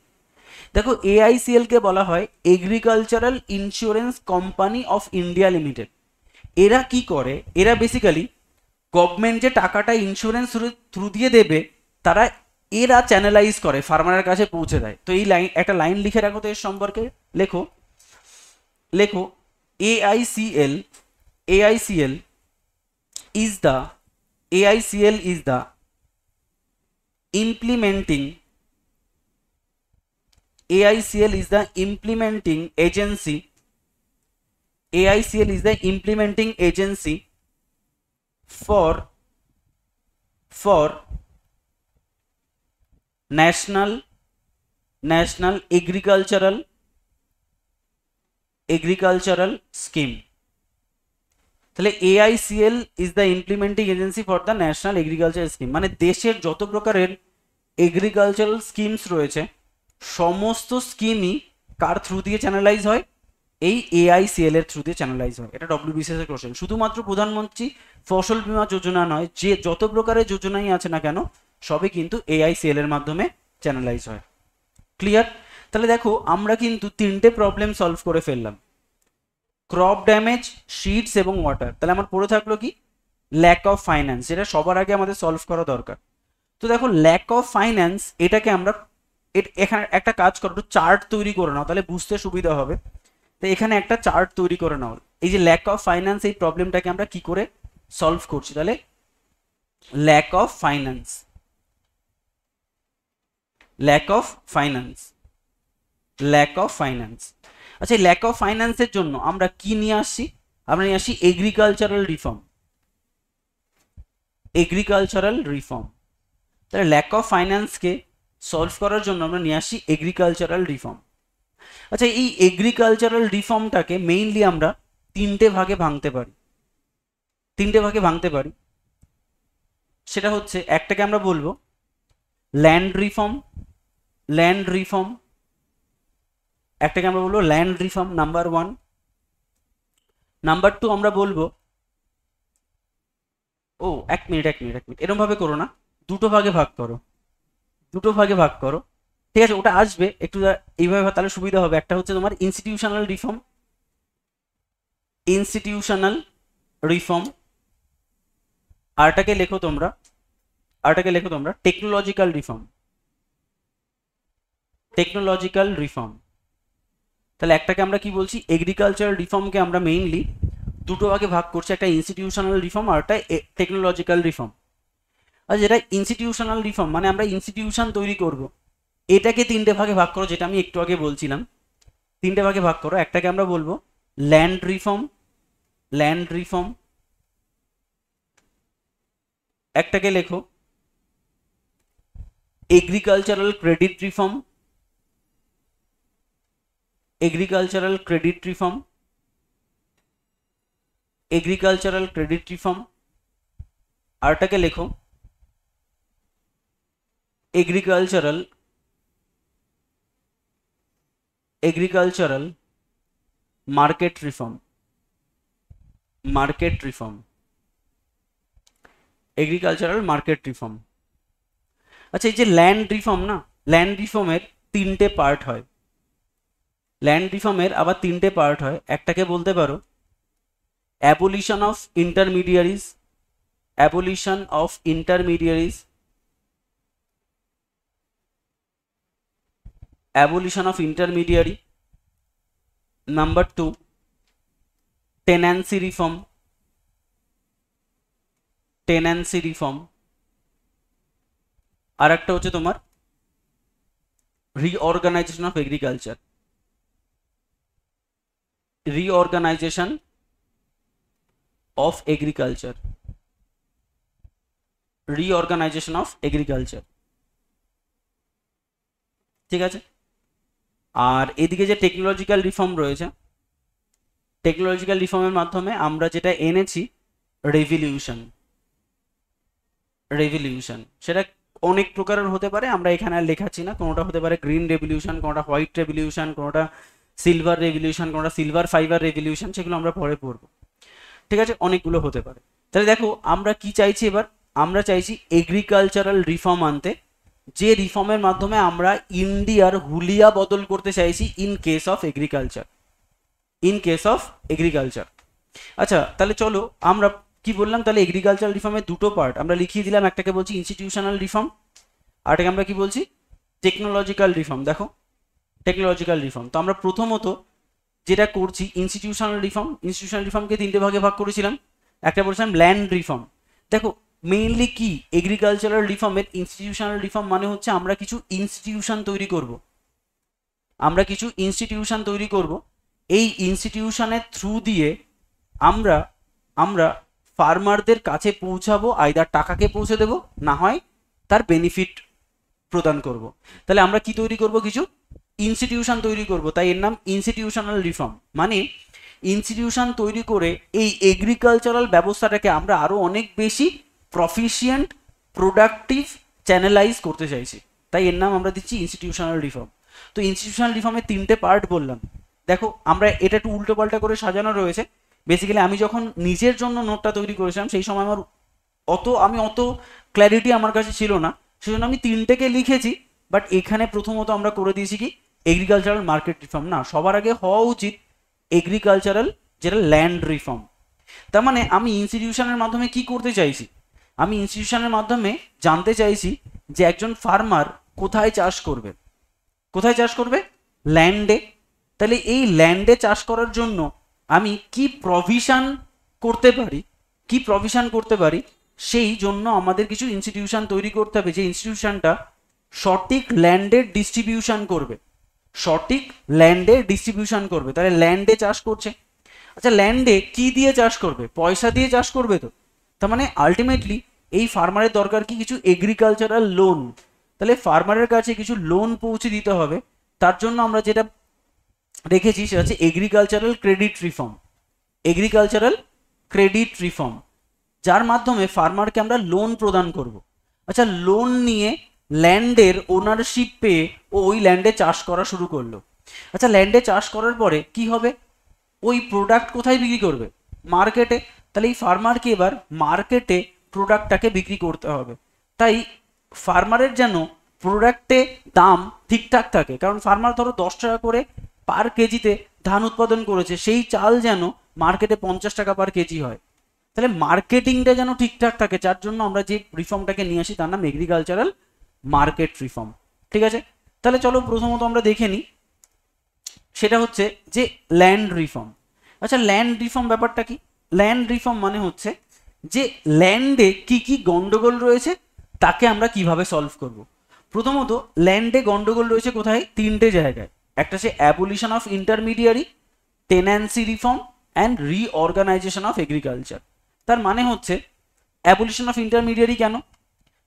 দেখো এআইসিএল কে বলা হয় agricultural insurance company of India limited. এরা কি করে, এরা বেসিক্যালি গভর্নমেন্ট যে টাকাটা ইন্স্যুরেন্স থ্রু দিয়ে দেবে, তারা এরা চ্যানেলাইজ করে ফার্মারের কাছে পৌঁছে দেয়। তো এই লাইন, একটা লাইন লিখে রাখো তো এর সম্পর্কে, লেখো লেখো AICL, AICL is the AICL is the implementing AICL is the implementing agency. AICL is the implementing agency for national agricultural scheme. তাহলে AICL is the implementing agency for the national agriculture scheme, মানে দেশের যত প্রকারের agricultural schemes রয়েছে সমস্ত স্কিমই কার through দিয়ে চ্যানেলাইজ হয়, এই AICL এর থ্রু দিয়ে চ্যানেলাইজ হয়। এটা ডব্লিউবিসিএস এর কোশ্চেন। শুধুমাত্র প্রধানমন্ত্রী ফসল বীমা যোজনা নয়, যে যত প্রকারের যোজনাই আছে না কেন সবই কিন্তু AICL এর মাধ্যমে চ্যানেলাইজ হয়। ক্লিয়ার? তাহলে দেখো আমরা কিন্তু 3টে প্রবলেম সলভ করে ফেললাম, ক্রপ ড্যামেজ, সিডস এবং ওয়াটার। তাহলে আমার পড়ে থাকলো কি, ল্যাক অফ ফাইন্যান্স, যেটা সবার আগে আমাদের সলভ করা দরকার। তো দেখো ল্যাক অফ ফাইন্যান্স, এটাকে আমরা এখানে একটা কাজ করো, চার্ট তৈরি করে নাও, তাহলে বুঝতে সুবিধা হবে। তো এখানে একটা চার্ট তৈরি করে নাও, এই যে ল্যাক অফ ফাইন্যান্স, এই প্রবলেমটাকে আমরা কি করে সলভ করছি। তাহলে lack of finance, lack of finance, lack of finance. আচ্ছা ল্যাক অফ ফাইন্যান্সের জন্য আমরা কি নিয়ে আসছি, আমরা নিয়ে আসি এগ্রিকালচারাল রিফর্ম, এগ্রিকালচারাল রিফর্ম। তাহলে ল্যাক অফ ফাইন্যান্সকে সলভ করার জন্য আমরা নিয়ে আসি এগ্রিকালচারাল রিফর্ম। আচ্ছা এই এগ্রিকালচারাল রিফর্মটাকে মেইনলি আমরা 3টে ভাগে ভাঙতে পারি, 3টে ভাগে ভাঙতে পারি। সেটা হচ্ছে, একটাকে আমরা বলবো ল্যান্ড রিফর্ম, ল্যান্ড রিফর্ম, একটাকে আমরা বলবো ল্যান্ড রিফর্ম নাম্বার 1। নাম্বার 2 আমরা বলবো, ও এক মিনিট এরকম ভাবে করো না, দুটো ভাগে ভাগ করো, দুটো ভাগে ভাগ করো। ঠিক আছে, ওটা আসবে একটু এইভাবে তাহলে সুবিধা হবে। একটা হচ্ছে তোমার ইনস্টিটিউশনাল রিফর্ম, ইনস্টিটিউশনাল রিফর্ম, আরটাকে লেখো তোমরা, আরটাকে লেখো তোমরা টেকনোলজিক্যাল রিফর্ম, টেকনোলজিক্যাল রিফর্ম। তাহলে একটাকে আমরা কি বলছি, এগ্রিকালচারাল রিফর্মকে আমরা মেইনলি দুটো ভাগে ভাগ করছি, একটা ইনস্টিটিউশনাল রিফর্ম আর একটা টেকনোলজিক্যাল রিফর্ম। আর যেটা ইনস্টিটিউশনাল রিফর্ম মানে আমরা ইনস্টিটিউশন তৈরি করব, এটাকে তিনটে ভাগে ভাগ করো, যেটা আমি একটু আগে বলছিলাম, তিনটে ভাগে ভাগ করো। একটাকে আমরা বলবো ল্যান্ড রিফর্ম, ল্যান্ড রিফর্ম, একটাকে লেখো agricultural credit reform, agricultural credit reform, agricultural credit reform, আরটাকে লেখো agricultural, agricultural market reform, market reform, agricultural market reform. আচ্ছা, এই যে ল্যান্ড রিফর্ম না, ল্যান্ড রিফর্মের তিনটে পার্ট হয়, ল্যান্ড রিফর্মের আবার তিনটে পার্ট হয়। একটাকে বলতে পারো abolition of intermediaries, abolition of intermediaries, abolition of intermediary. Number 2 tenancy reform, tenancy reform. আর একটা হচ্ছে তোমার reorganisation of agriculture, reorganisation of agriculture, reorganisation of agriculture. ঠিক আছে, আর এদিকে যে টেকনোলজিক্যাল রিফর্ম রয়েছে, টেকনোলজিক্যাল রিফর্মের মাধ্যমে আমরা যেটা এনেছি রেভলিউশন, রেভলিউশন সেটা অনেক প্রকারের হতে পারে, আমরা এখানে আর লেখাচ্ছি না। কোনোটা হতে পারে গ্রিন রেভলিউশন, কোনোটা হোয়াইট রেভলিউশন, কোনোটা সিলভার রেভলিউশন, কোনোটা সিলভার ফাইবার রেভলিউশন, সেগুলো আমরা পরে পড়বো। ঠিক আছে, অনেকগুলো হতে পারে। তাহলে দেখো আমরা কি চাইছি এবার, আমরা চাইছি এগ্রিকালচারাল রিফর্ম আনতে, যে রিফর্মের মাধ্যমে আমরা ইন্ডিয়ার হুলিয়া বদল করতে চাইছি in case of agriculture, in case of agriculture. আচ্ছা তাহলে চলো আমরা কি বললাম, তাহলে এগ্রিকালচারাল রিফর্মের দুটো পার্ট আমরা লিখিয়ে দিলাম, একটাকে বলছি ইনস্টিটিউশনাল রিফর্ম, আরটাকে আমরা কি বলছি টেকনোলজিক্যাল রিফর্ম। দেখো টেকনোলজিক্যাল রিফর্ম, তো আমরা প্রথমত যেটা করছি ইনস্টিটিউশনাল রিফর্ম, ইনস্টিটিউশনাল রিফর্মকে তিনটে ভাগে ভাগ করেছিলাম। একটা বলছিলাম ল্যান্ড রিফর্ম। দেখো মেইনলি কি এগ্রিকালচারাল রিফর্মের ইনস্টিটিউশনাল রিফর্ম মানে হচ্ছে আমরা কিছু ইনস্টিটিউশন তৈরি করব, আমরা কিছু ইনস্টিটিউশন তৈরি করব, এই ইনস্টিটিউশনের থ্রু দিয়ে আমরা আমরা ফার্মারদের কাছে পৌঁছাবো, আইদার টাকাকে পৌঁছে দেব, না হয় তার বেনিফিট প্রদান করব। তাহলে আমরা কি তৈরি করব, কিছু ইনস্টিটিউশন তৈরি করব, তাই এর নাম ইনস্টিটিউশনাল রিফর্ম। মানে ইনস্টিটিউশন তৈরি করে এই এগ্রিকালচারাল ব্যবস্থাটাকে আমরা আরো অনেক বেশি প্রফিশিয়েন্ট, প্রোডাক্টিভ, চ্যানেলাইজ করতে চাইছি, তাই এর নাম আমরা দিচ্ছি ইনস্টিটিউশনাল রিফর্ম। তো ইনস্টিটিউশনাল রিফর্মের তিনটে পার্ট বললাম। দেখো আমরা এটা একটু উল্টো পাল্টা করে সাজানো রয়েছে। বেসিক্যালি আমি যখন নিজের জন্য নোটটা তৈরি করেছিলাম সেই সময় আমার অত ক্ল্যারিটি আমার কাছে ছিল না, সেজন্য আমি তিনটেকে লিখেছি। বাট এখানে প্রথমত আমরা করে দিয়েছি কি এগ্রিকালচারাল মার্কেট রিফর্ম, না সবার আগে হওয়া উচিত এগ্রিকালচারাল যেটা ল্যান্ড রিফর্ম। তার মানে আমি ইনস্টিটিউশনের মাধ্যমে কি করতে চাইছি, আমি ইনস্টিটিউশনের মাধ্যমে জানতে চাইছি যে একজন ফার্মার কোথায় চাষ করবে, কোথায় চাষ করবে, ল্যান্ডে। তাহলে এই ল্যান্ডে চাষ করার জন্য আমি কি প্রভিশন করতে পারি, কি প্রভিশন করতে পারি, সেই জন্য আমাদের কিছু ইনস্টিটিউশন তৈরি করতে হবে, যে ইনস্টিটিউশনটা সঠিক ল্যান্ডের ডিস্ট্রিবিউশন করবে, সঠিক ল্যান্ডে ডিস্ট্রিবিউশন করবে। তাহলে ল্যান্ডে চাষ করছে, আচ্ছা ল্যান্ডে কি দিয়ে চাষ করবে, পয়সা দিয়ে চাষ করবে। তো তার মানে আলটিমেটলি এই ফার্মারের দরকার কি কিছু এগ্রিকালচারাল লোন, তাহলে ফার্মারের কাছে কিছু লোন পৌঁছে দিতে হবে। তার জন্য আমরা যেটা রেখেছি সেটা হচ্ছে agricultural credit reform, agricultural credit reform, যার মাধ্যমে ফার্মারকে আমরা লোন প্রদান করব। আচ্ছা লোন নিয়ে ল্যান্ডের ওনারশিপ পেয়ে ও ওই ল্যান্ডে চাষ করা শুরু করলো। আচ্ছা, ল্যান্ডে চাষ করার পরে কি হবে? ওই প্রোডাক্ট কোথায় বিক্রি করবে? মার্কেটে। তাহলে এই ফার্মারকে এবার মার্কেটে প্রোডাক্টটাকে বিক্রি করতে হবে। তাই ফার্মারের যেন প্রোডাক্টে দাম ঠিকঠাক থাকে, কারণ ফার্মার ধরো 10 টাকা করে পার কেজিতে ধান উৎপাদন করেছে, সেই চাল যেন মার্কেটে 50 টাকা পার কেজি হয়। তাহলে মার্কেটিংটা যেন ঠিকঠাক থাকে, যার জন্য আমরা যে রিফর্মটাকে নিয়ে আসি তার নাম এগ্রিকালচারাল মার্কেট রিফর্ম। ঠিক আছে, তাহলে চলো প্রথমত আমরা দেখে নিই, সেটা হচ্ছে যে ল্যান্ড রিফর্ম। আচ্ছা, ল্যান্ড রিফর্ম ব্যাপারটা কি? ল্যান্ড রিফর্ম মানে হচ্ছে যে ল্যান্ডে কি কি গন্ডগোল রয়েছে তাকে আমরা কিভাবে সলভ করব। প্রথমত ল্যান্ডে গন্ডগোল রয়েছে কোথায়? 3টে জায়গায়। একটা হচ্ছে abolition of intermediary, tenancy reform and reorganisation of agriculture. তার মানে হচ্ছে অ্যাবলিশন অফ ইন্টারমিডিয়ারি কেন?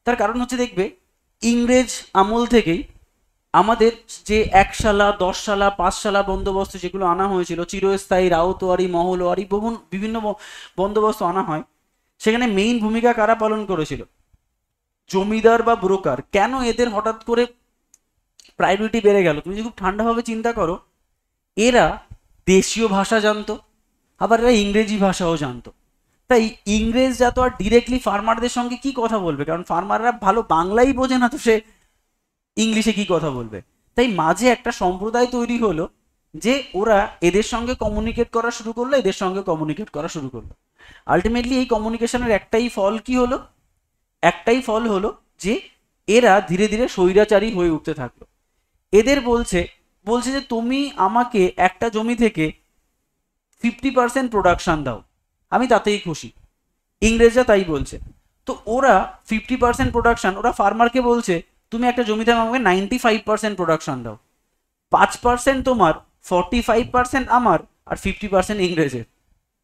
তার কারণ হচ্ছে দেখবে ইংরেজ আমল থেকেই আমাদের যে 1 শালা, 10 শালা, 5 শালা বন্দোবস্ত যেগুলো আনা হয়েছিল, চিরস্থায়ী, রাউতোয়ারি, মহলওয়ারি, বিভিন্ন বন্দোবস্ত আনা হয়, সেখানে মেইন ভূমিকা কারা পালন করেছিল? জমিদার বা ব্রোকার। কেন এদের হঠাৎ করে প্রায়োরিটি বেড়ে গেল? তুমি যদি খুব ঠান্ডাভাবে চিন্তা করো, এরা দেশীয় ভাষা জানতো, আবার এরা ইংরেজি ভাষাও জানতো। তাই ইংরেজরা তো আর ডিরেক্টলি ফার্মারদের সঙ্গে কি কথা বলবে, কারণ ফার্মাররা ভালো বাংলাই বোঝে না, তো সে ইংলিশে কি কথা বলবে? তাই মাঝে একটা সম্প্রদায় তৈরি হলো যে ওরা এদের সঙ্গে কমিউনিকেট করা শুরু করলো, এদের সঙ্গে কমিউনিকেট করা শুরু করলো। আলটিমেটলি এই কমিউনিকেশনের একটাই ফল কি হলো? একটাই ফল হলো যে এরা ধীরে ধীরে স্বৈরাচারী হয়ে উঠতে থাকলো। এদের বলছে বলছে যে তুমি আমাকে একটা জমি থেকে 50% প্রোডাকশন দাও, আমি তাতেই খুশি। ইংরেজরা তাই বলছে। তো ওরা 50% প্রোডাকশন, ওরা ফার্মারকে বলছে তুমি একটা জমি থেকে আমাকে 95% প্রোডাকশন দাও, 5% তোমার, 45% আমার, আর 50% ইংরেজের।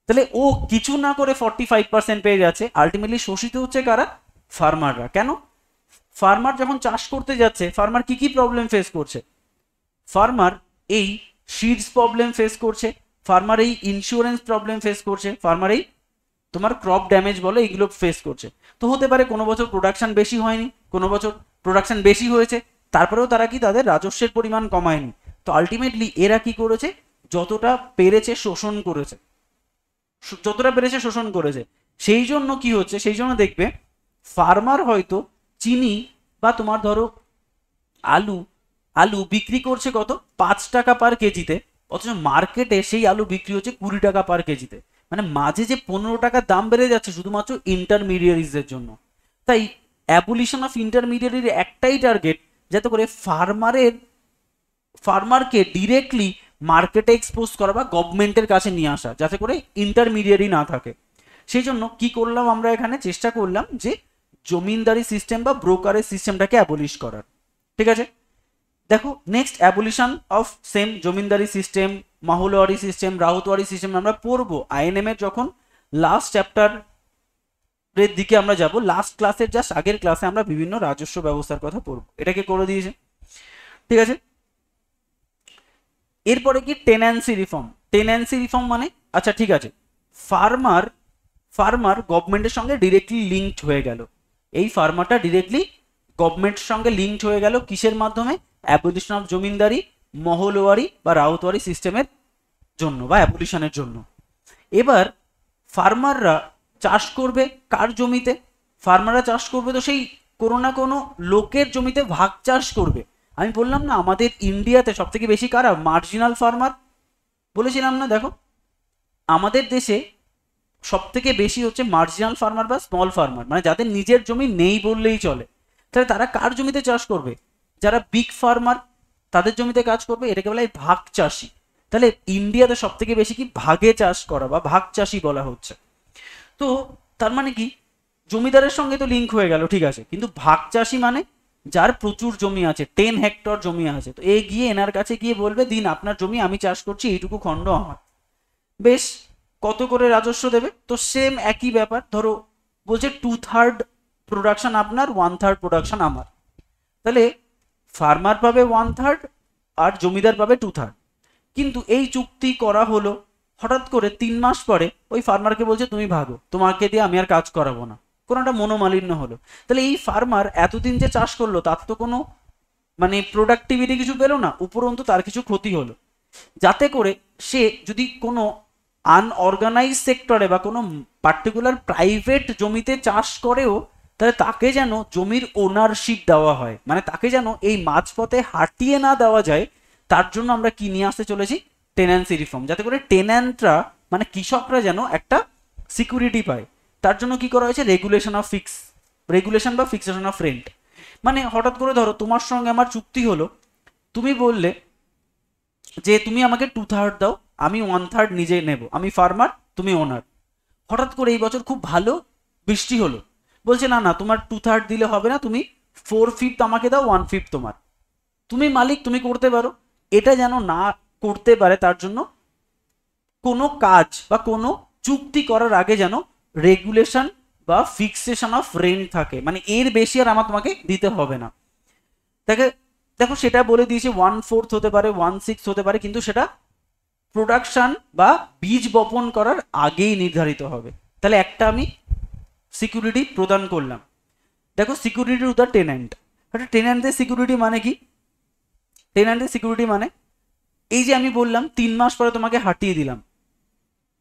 তাহলে ও কিছু না করে 45% পেয়ে যাচ্ছে। আলটিমেটলি শোষিত হচ্ছে কারা? ফার্মাররা। কেন? ফার্মার যখন চাষ করতে যাচ্ছে, ফার্মার কি কি প্রবলেম ফেস করছে? ফার্মার এই সিডস প্রবলেম ফেস করছে, ফার্মার এই ইন্স্যুরেন্স প্রবলেম ফেস করছে, ফার্মার এই তোমার ক্রপ ড্যামেজ বলে এইগুলো ফেস করছে। তো হতে পারে কোনো বছর প্রোডাকশন বেশি হয়নি, কোনো বছর প্রোডাকশন বেশি হয়েছে, তারপরেও তারা কি তাদের রাজস্বের পরিমাণ কমায়নি। তো আলটিমেটলি এরা কি করেছে? যতটা পেরেছে শোষণ করেছে, যতটা পেরেছে শোষণ করেছে। সেই জন্য কি হচ্ছে? সেই জন্য দেখবে ফার্মার হয়তো চিনি বা তোমার ধরো আলু আলু বিক্রি করছে কত? 5 টাকা পার কেজিতে, অথচ মার্কেটে সেই আলু বিক্রি হচ্ছে 20 টাকা পার কেজিতে। মানে মাঝে যে 15 টাকা দাম বেড়ে যাচ্ছে শুধুমাত্র ইন্টারমিডিয়ারিজের জন্য। তাই অ্যাবলিশন অফ ইন্টারমিডিয়ারির একটাই টার্গেট, যাতে করে ফার্মারকে ডিরেক্টলি মার্কেটে এক্সপোজ করা বা গভর্নমেন্টের কাছে নিয়ে আসা, যাতে করে ইন্টারমিডিয়ারি না থাকে। সেই জন্য কি করলাম আমরা এখানে? চেষ্টা করলাম যে জমিনদারি সিস্টেম বা ব্রোকারের সিস্টেমটাকে অ্যাবলিশ করার। ঠিক আছে, দেখো next abolition of same zamindari system, mahalwari system, ryotwari system আমরা পড়বো আইএনএম এর যখন লাস্ট চ্যাপ্টারের দিকে আমরা যাব। লাস্ট ক্লাসের জাস্ট আগের ক্লাসে আমরা বিভিন্ন রাজস্ব ব্যবস্থার কথা পড়বো, এটাকে করে দিয়েছে। ঠিক আছে, এরপরে কি? Tenancy reform. টেন্যান্সি রিফর্ম মানে, আচ্ছা ঠিক আছে, ফার্মার ফার্মার গভর্নমেন্টের সঙ্গে ডিরেক্টলি লিঙ্কড হয়ে গেল। এই ফার্মারটা ডিরেক্টলি গভর্নমেন্টের সঙ্গে লিঙ্কড হয়ে গেল কিসের মাধ্যমে? অ্যাবলিশন অফ জমিনদারি, মহলওয়ারি বা রাউতওয়ারি সিস্টেমের জন্য বা অ্যাবলিশনের জন্য। এবার ফার্মাররা চাষ করবে কার জমিতে? ফার্মাররা চাষ করবে তো সেই কোনো না কোনো লোকের জমিতে ভাগ চাষ করবে। আমি বললাম না আমাদের ইন্ডিয়াতে সব থেকে বেশি কারা? Marginal farmer. বলেছিলাম না? দেখো আমাদের দেশে সব থেকে বেশি হচ্ছে মার্জিনাল ফার্মার বা স্মল ফার্মার, মানে যাদের নিজের জমি নেই বললেই চলে। তাহলে তারা কার জমিতে চাষ করবে? যারা বিগ ফার্মার তাদের জমিতে কাজ করবে, এটাকে বলা হয় ভাগ চাষি। তাহলে ইন্ডিয়াতে সব থেকে বেশি কি ভাগে চাষ করা বা ভাগ চাষি বলা হচ্ছে। তো তার মানে কি? জমিদারের সঙ্গে তো লিঙ্ক হয়ে গেল, ঠিক আছে, কিন্তু ভাগ চাষি মানে যার প্রচুর জমি আছে, 10 হেক্টর জমি আছে, তো এ গিয়ে এনার কাছে গিয়ে বলবে দিন আপনার জমি, আমি চাষ করছি, এইটুকু খণ্ড আমার। বেশ, কত করে রাজস্ব দেবে? তো সেম একই ব্যাপার, ধরো বলছে 2/3 প্রোডাকশন আপনার, 1/3 প্রোডাকশন আমার। তাহলে ফার্মার পাবে 1/3 আর জমিদার পাবে 2/3। কিন্তু এই চুক্তি করা হলো, হঠাৎ করে 3 মাস পরে ওই ফার্মারকে বলছে তুমি ভাগো, তোমাকে দিয়ে আমি আর কাজ করাবো না, কোনো একটা মনোমালিন্য হলো। তাহলে এই ফার্মার এতদিন যে চাষ করলো তার তো কোনো মানে প্রোডাক্টিভিটি কিছু পেলো না, উপরন্তু তার কিছু ক্ষতি হলো, যাতে করে সে যদি কোনো আনঅর্গানাইজ সেক্টরে বা কোনো পার্টিকুলার প্রাইভেট জমিতে চাষ করেও, তাহলে তাকে যেন জমির ওনারশিপ দেওয়া হয়, মানে তাকে যেন এই মাঝপথে হাঁটিয়ে না দেওয়া যায়। তার জন্য আমরা কি নিয়ে আসতে চলেছি, টেন্যান্সি রিফর্ম, যাতে করে টেন্যান্টরা মানে কৃষকরা যেন একটা সিকিউরিটি পায়। তার জন্য কি করা হয়েছে, রেগুলেশন বা ফিক্সেশন অফ রেন্ট। মানে হঠাৎ করে ধরো তোমার সঙ্গে আমার চুক্তি হলো, তুমি বললে যে তুমি আমাকে 2/3 দাও, আমি 1/3 নিজে নেব, আমি ফার্মার তুমি ওনার। হঠাৎ করে এই বছর খুব ভালো বৃষ্টি হলো, বলছে না না তোমার 2/3 দিলে হবে না, তুমি 4/5 আমাকে দাও, 1/5 তোমার। তুমি মালিক, তুমি করতে পারো। এটা যেন না করতে পারে, তার জন্য কোনো কাজ বা কোনো চুক্তি করার আগে যেন রেগুলেশন বা ফিক্সেশন অফ রেন্ট থাকে, মানে এর বেশি আর আমার তোমাকে দিতে হবে না। দেখে দেখো সেটা বলে দিয়েছে 1/4 হতে পারে, 1/6 হতে পারে, কিন্তু সেটা প্রোডাকশন বা বীজ বপন করার আগেই নির্ধারিত হবে। তাহলে একটা আমি সিকিউরিটি প্রদান করলাম। দেখো সিকিউরিটি টু দ্য টেন্যান্ট, একটা টেন্যান্টের সিকিউরিটি মানে কি, টেন্যান্টের সিকিউরিটি মানে এই যে আমি বললাম 3 মাস পরে তোমাকে হাঁটিয়ে দিলাম,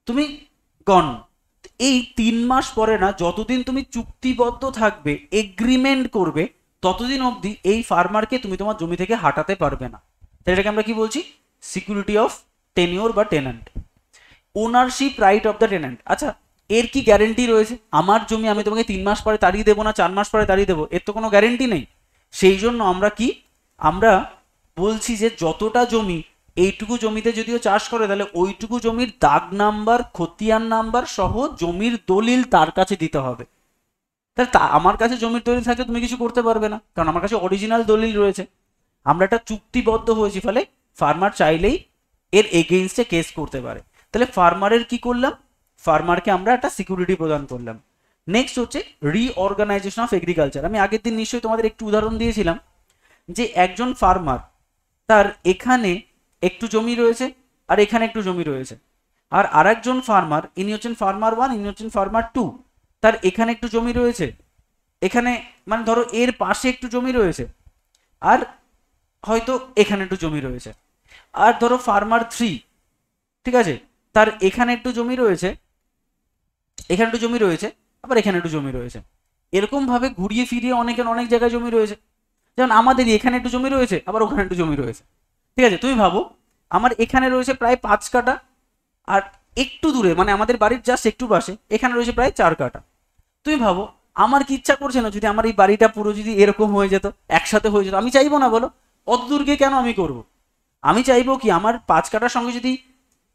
তুমি গন। এই 3 মাস পরে না, যতদিন তুমি চুক্তিবদ্ধ থাকবে, এগ্রিমেন্ট করবে, ততদিন অবধি এই ফার্মারকে তুমি তোমার জমি থেকে হাঁটাতে পারবে না। তাহলে এটাকে আমরা কি বলছি, সিকিউরিটি অফ টেনিওর বা tenant. Ownership right of the tenant. আচ্ছা এর কি গ্যারেন্টি রয়েছে, আমার জমি আমি তোমাকে 3 মাস পরে তাড়িয়ে দেবো না 4 মাস পরে তাড়িয়ে দেবো, এর তো কোনো গ্যারেন্টি নেই। সেই জন্য আমরা কি, আমরা বলছি যে যতটা জমি, এইটুকু জমিতে যদিও চাষ করে, তাহলে ওইটুকু জমির দাগ নাম্বার, খতিয়ান নাম্বার সহ জমির দলিল তার কাছে দিতে হবে। তাহলে আমার কাছে জমির দলিল থাকলে তুমি কিছু করতে পারবে না, কারণ আমার কাছে অরিজিনাল দলিল রয়েছে। আমরা একটা চুক্তিবদ্ধ হয়েছি, ফলে ফার্মার চাইলেই এর এগেইনস্টে কেস করতে পারে। তাহলে ফার্মারের কি করলাম, ফার্মারকে আমরা একটা সিকিউরিটি প্রদান করলাম। নেক্সট হচ্ছে রিঅর্গানাইজেশন অফ এগ্রিকালচার। আমি আগের দিন নিশ্চয়ই তোমাদের একটু উদাহরণ দিয়েছিলাম যে একজন ফার্মার, তার এখানে একটু জমি রয়েছে আর এখানে একটু জমি রয়েছে, আর আরেকজন ফার্মার, ইনি হচ্ছেন ফার্মার 1, ইনি হচ্ছেন ফার্মার 2, তার এখানে একটু জমি রয়েছে, এখানে মানে ধরো এর পাশে একটু জমি রয়েছে, আর হয়তো এখানে একটু জমি রয়েছে। আর ধরো ফার্মার 3, ঠিক আছে, তার এখানে একটু জমি রয়েছে, এখানে একটু জমি রয়েছে, আবার এখানে একটু জমি রয়েছে। এরকম ভাবে ঘুরিয়ে ফিরিয়ে অনেকের অনেক জায়গায় জমি রয়েছে। যেমন আমাদের এখানে একটু জমি রয়েছে, আবার ওখানে একটু জমি রয়েছে। ঠিক আছে, তুমি ভাবো আমার এখানে রয়েছে প্রায় 5 কাঠা, আর একটু দূরে মানে আমাদের বাড়ির জাস্ট একটু পাশে এখানে রয়েছে প্রায় 4 কাঠা। তুমি ভাবো আমার কি ইচ্ছা করছে না যদি আমার এই বাড়িটা পুরো যদি এরকম হয়ে যেত, একসাথে হয়ে যেত, আমি চাইবো না বলো? অত দূর গিয়ে কেন আমি করব? আমি চাইবো কি আমার 5 কাঠার সঙ্গে যদি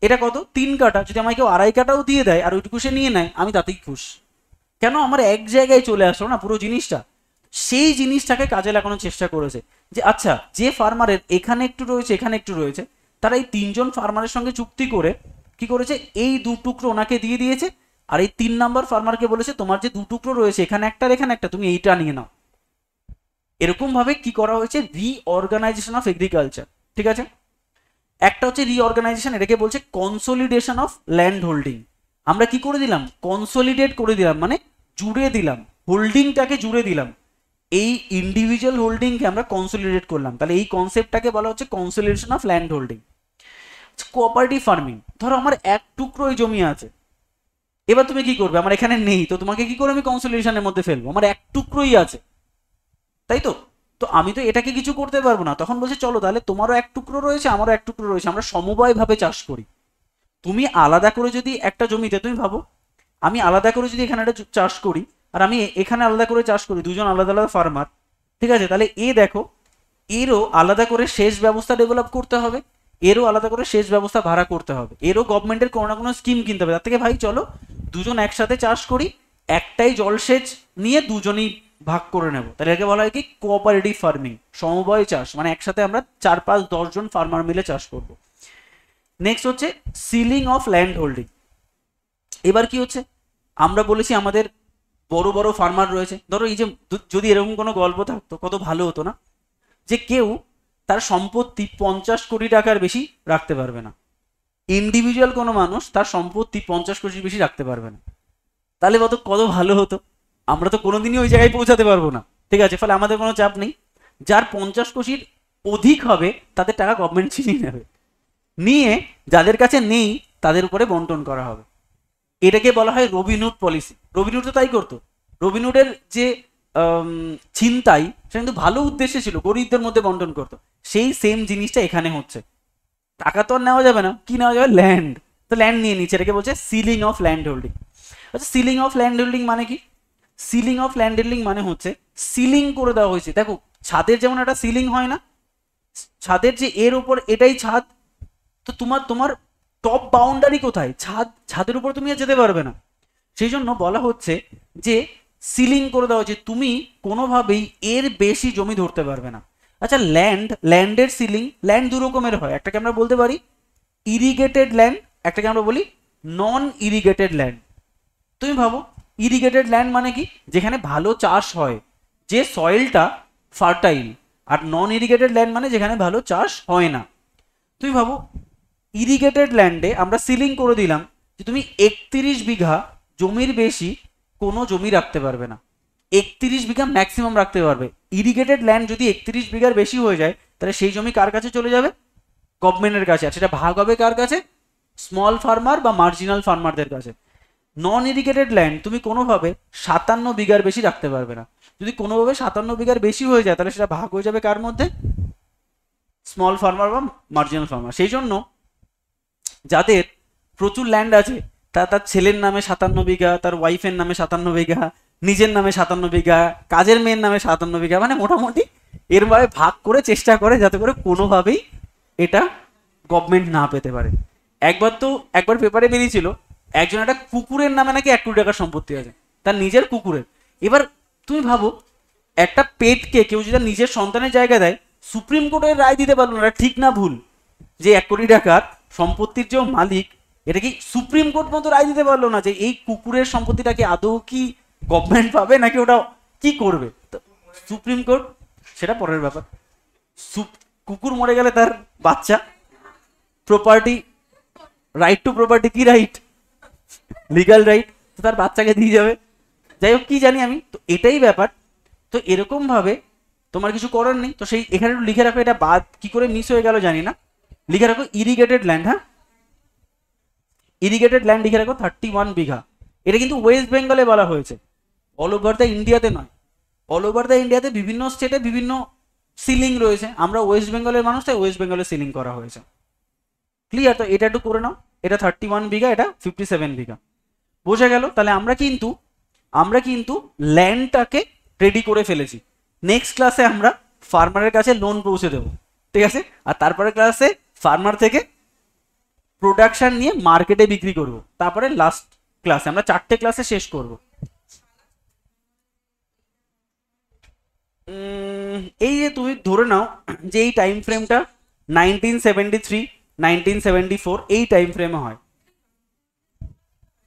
এটা কত 3 কাঠা, যদি আমাকে কেউ 2.5 কাঠাও দিয়ে দেয় আর ওইটুকু সে নিয়ে নেয়, আমি তাতেই খুশ। কেন আমার এক জায়গায় চলে আসলো না পুরো জিনিসটা? সেই জিনিসটাকে কাজে লাগানোর চেষ্টা করেছে যে আচ্ছা যে ফার্মারের এখানে একটু রয়েছে এখানে একটু রয়েছে, তারা এই 3জন ফার্মারের সঙ্গে চুক্তি করে কি করেছে, এই 2 টুকরো ওনাকে দিয়ে দিয়েছে, আর এই 3 নাম্বার ফার্মারকে বলেছে তোমার যে 2 টুকরো রয়েছে এখানে একটা আর এখানে একটা, তুমি এইটা নিয়ে নাও। এরকম ভাবে কি করা হয়েছে, রিঅর্গানাইজেশন অফ এগ্রিকালচার। ঠিক আছে, একটা হচ্ছে রিঅর্গানাইজেশন, এটাকে বলছে কনসোলিডেশন অফ ল্যান্ড হোল্ডিং। আমরা কি করে দিলাম, কনসোলিডেট করে দিলাম, মানে জুড়ে দিলাম, হোল্ডিংটাকে জুড়ে দিলাম, এই ইন্ডিভিজুয়াল হোল্ডিংকে আমরা কনসোলিডেট করলাম। তাহলে এই কনসেপ্টটাকে বলা হচ্ছে consolidation of land holding. Cooperative farming, ধরো আমার এক টুকরোই জমি আছে, এবার তুমি কি করবে, আমার এখানে নেই, তো তোমাকে কি করে আমি কনসোলিডেশনের মধ্যে ফেলবো, আমার এক টুকরোই আছে, তাই তো? তো আমি তো এটাকে কিছু করতে পারবো না। তখন বলছে চলো তাহলে তোমারও এক টুকরো রয়েছে আমারও এক টুকরো রয়েছে, আমরা সমবায়ভাবে চাষ করি। তুমি আলাদা করে যদি একটা জমিতে, তুমি ভাবো আমি আলাদা করে যদি এখানে একটা চাষ করি আর আমি এখানে আলাদা করে চাষ করি, দুজন আলাদা আলাদা ফার্মার, ঠিক আছে, তাহলে দেখো এরও আলাদা করে সেচ ব্যবস্থা ডেভেলপ করতে হবে, এরও আলাদা করে সেচ ব্যবস্থা ভাড়া করতে হবে, এরও গভর্নমেন্টের কোনো না কোনো স্কিম কিনতে হবে। তার থেকে ভাই চলো দুজন একসাথে চাষ করি, একটাই জলসেচ নিয়ে দুজনেই ভাগ করে নেব। তাহলে একে বলা হয় কি, কোঅপারেটিভ ফার্মিং, সমবায় চাষ, মানে একসাথে আমরা 4, 5, 10 জন ফার্মার মিলে চাষ করব। নেক্সট হচ্ছে সিলিং অফ ল্যান্ড হোল্ডিং। এবার কি হচ্ছে, আমরা বলেছি আমাদের বড় বড় ফার্মার রয়েছে, ধরো এই যে যদি এরকম কোনো গল্প থাকতো কত ভালো হতো না, যে কেউ তার সম্পত্তি 50 কোটি টাকার বেশি রাখতে পারবে না, ইন্ডিভিজুয়াল কোনো মানুষ তার সম্পত্তি 50 কোটির বেশি রাখতে পারবে না। তাহলে কত ভালো হতো, আমরা তো কোনোদিনই ওই জায়গায় পৌঁছাতে পারবো না। ঠিক আছে, ফলে আমাদের কোনো চাপ নেই, যার 50 কোটির অধিক হবে তাদের টাকা গভর্নমেন্ট ছিনিয়ে নেবে, নিয়ে যাদের কাছে নেই তাদের উপরে বন্টন করা হবে। এটাকে বলা হয় রবিনহুড পলিসি। রবিনহুড তো তাই করতো। রবিনহুডের যে ছিনতাই সেটা কিন্তু ভালো উদ্দেশ্যে ছিল, গরিবদের মধ্যে বন্টন করতো। সেই সেম জিনিসটা এখানে হচ্ছে। টাকা তো আর নেওয়া যাবে না, কি নেওয়া যাবে? ল্যান্ড। তো ল্যান্ড নিয়ে নিচ্ছে, এটাকে বলছে সিলিং অফ ল্যান্ড হোল্ডিং। আচ্ছা, সিলিং অফ ল্যান্ড হোল্ডিং মানে কি? সিলিং অফ ল্যান্ড হোল্ডিং মানে হচ্ছে সিলিং করে দেওয়া হয়েছে। দেখো ছাদের যেমন একটা সিলিং হয় না, ছাদের যে এর উপর এটাই ছাদ, তো তোমার তোমার টপ বাউন্ডারি কোথায়? ছাদ। ছাদের উপর তুমি আর যেতে পারবে না। সেই জন্য বলা হচ্ছে যে সিলিং করে দেওয়া হচ্ছে, তুমি কোনোভাবেই এর বেশি জমি ধরতে পারবে না। আচ্ছা, ল্যান্ডের সিলিং, ল্যান্ড দু রকমের হয়। একটাকে আমরা বলতে পারি ইরিগেটেড ল্যান্ড, একটাকে আমরা বলি নন ইরিগেটেড ল্যান্ড। তুমি ভাবো ইরিগেটেড ল্যান্ড মানে কি? যেখানে ভালো চাষ হয়, যে সয়েলটা ফার্টাইল। আর নন ইরিগেটেড ল্যান্ড মানে যেখানে ভালো চাষ হয় না। তুমি ভাবো ইরিগেটেড ল্যান্ডে আমরা সিলিং করে দিলাম যে তুমি 31 বিঘা জমির বেশি কোনো জমি রাখতে পারবে না। 31 বিঘা ম্যাক্সিমাম রাখতে পারবে। ইরিগেটেড ল্যান্ড যদি 31 বিঘার বেশি হয়ে যায় তাহলে সেই জমি কার কাছে চলে যাবে? গভর্নমেন্টের কাছে। আর সেটা ভাগ হবে কার কাছে? স্মল ফার্মার বা মার্জিনাল ফার্মারদের কাছে। নন ইরিগেটেড ল্যান্ড তুমি কোনোভাবে 57 বিঘার বেশি রাখতে পারবে না। যদি কোনোভাবে 57 বিঘার বেশি হয়ে যায় তাহলে সেটা ভাগ হয়ে যাবে কার মধ্যে? স্মল ফার্মার বা মার্জিনাল ফার্মার। সেই জন্য যাদের প্রচুর ল্যান্ড আছে, তার ছেলের নামে 57 বিঘা, তার ওয়াইফের নামে 57 বিঘা, নিজের নামে 57 বিঘা, কাজের মেয়ের নামে 57 বিঘা, মানে মোটামুটি এরভাবে ভাগ করে চেষ্টা করে যাতে করে কোনোভাবেই এটা গভর্নমেন্ট না পেতে পারে। একবার পেপারে বেরিয়েছিল একজন একটা কুকুরের নামে নাকি 1 কোটি টাকার সম্পত্তি আছে, তার নিজের কুকুরের। এবার তুমি ভাবো একটা পেটকে কেউ যদি নিজের সন্তানের জায়গা দেয়, সুপ্রিম কোর্টের রায় দিতে পারলো না ঠিক না ভুল, যে 1 কোটি টাকার সম্পত্তির যে মালিক, এটা কি সুপ্রিম কোর্ট মতো রায় দিতে পারলো না যে এই কুকুরের সম্পত্তিটাকে আদৌ কি গভর্নমেন্ট পাবে নাকি ওটা কি করবে? সুপ্রিম কোর্ট সেটা পরের ব্যাপার। কুকুর মরে গেলে তার বাচ্চা প্রপার্টি, রাইট টু প্রপার্টি কি রাইট? লিগাল রাইট, তো তার বাচ্চাকে দিয়ে যাবে। যাই হোক, কি জানি আমি, তো এটাই ব্যাপার। তো এরকম ভাবে তোমার কিছু করার নেই। তো সেই এখানে একটু লিখে রাখো, এটা বাদ কি করে মিস হয়ে গেল জানি না। লিখে রাখো ইরিগেটেড ল্যান্ড। হ্যাঁ, ইরিগেটেড ল্যান্ড লিখে রাখো 31 বিঘা। এটা কিন্তু ওয়েস্ট বেঙ্গলে বলা হয়েছে, অল ওভার দ্য ইন্ডিয়াতে নয়। অল ওভার দ্য ইন্ডিয়াতে বিভিন্ন স্টেটে বিভিন্ন সিলিং রয়েছে, আমরা ওয়েস্ট বেঙ্গলের মানুষ, তাই ওয়েস্ট বেঙ্গলে সিলিং করা হয়েছে। ক্লিয়ার? তো এটা একটু করে নাও, এটা 31 বিঘা, এটা 57 বিঘা। বোঝা গেল? তাহলে আমরা কিন্তু ল্যান্ডটাকে রেডি করে ফেলেছি। নেক্সট ক্লাসে আমরা ফার্মারের কাছে লোন পৌঁছে দেবো, ঠিক আছে? আর তারপরে ক্লাসে ফার্মার থেকে প্রোডাকশন নিয়ে মার্কেটে বিক্রি করব। তারপরে লাস্ট ক্লাসে আমরা 4টে ক্লাসে শেষ করব। এই যে তুমি ধরে নাও যে এই টাইম ফ্রেমটা 1973, 1974 এই টাইম ফ্রেমে হয়,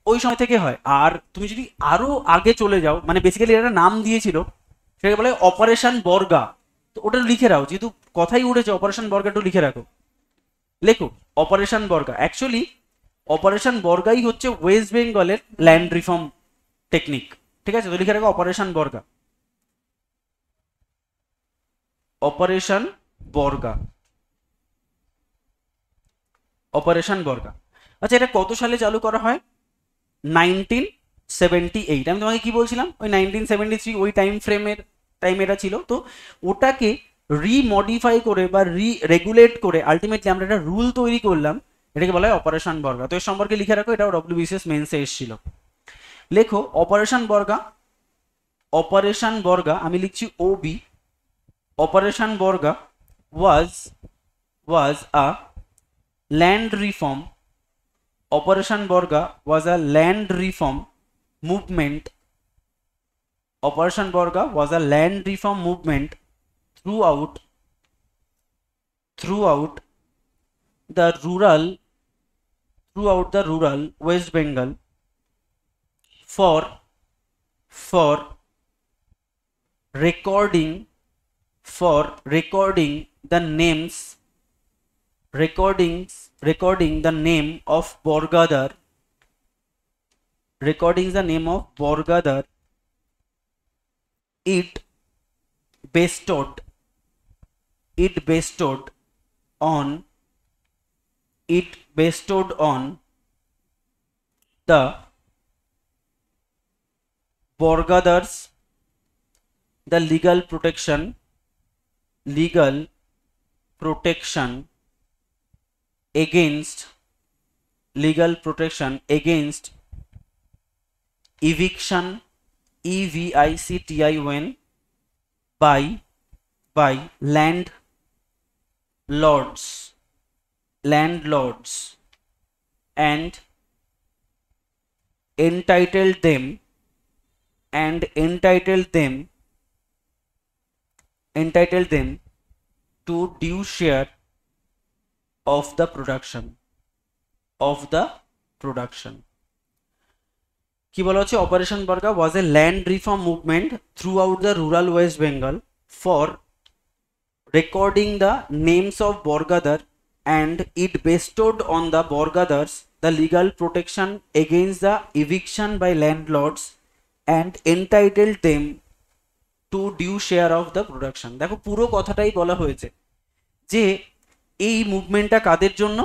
ওই সময় থেকে হয়। আর তুমি যদি আরো আগে চলে যাও, মানে বেসিক্যালি একটা নাম দিয়েছিল, সেটাকে বলে অপারেশন বর্গা। তো ওটা লিখে রাখো, যেহেতু কথাই উঠেছে অপারেশন বর্গা, একটু লিখে রাখো। লেখো অপারেশন বর্গা। অ্যাকচুয়ালি অপারেশন বর্গাই হচ্ছে ওয়েস্ট বেঙ্গলের ল্যান্ড রিফর্ম টেকনিক, ঠিক আছে? তো লিখে রাখো অপারেশন বর্গা। অপারেশন বর্গা, অপারেশন বর্গা। আচ্ছা, এটা কত সালে চালু করা হয়? 1978। আমি তোমাকে কি বলছিলাম, ওই 1973 ওই টাইম এটা ছিল। তো ওটাকে রিমডিফাই করে বা রেগুলেট করে আলটিমেটলি আমরা একটা রুল তৈরি করলাম, এটাকে বলা হয় অপারেশন বর্গা। তো এর সম্পর্কে লিখে রাখো, এটাও ডব্লিউবিসিএস মেন্সে এসেছিল। লেখো অপারেশন বর্গা। অপারেশন বর্গা আমি লিখছি OB. Operation Barga was a land reform. Operation Borga was a land reform movement. Operation Borga was a land reform movement throughout the rural West Bengal for recording the names, recording the name of Borgadar, it bestowed it bestowed on the Borgadars the legal protection against eviction, EVICTION, by landlords and entitled them to due share of the production. কি বলা হচ্ছে, operation Barga was a land reform movement throughout the rural West Bengal for recording the names of bargadar and it bestowed on the Borgadars the legal protection against the eviction by landlords and entitled them to due share of the production. দেখো পুরো কথাটাই বলা হয়েছে যে এই মুভমেন্টটা কাদের জন্য,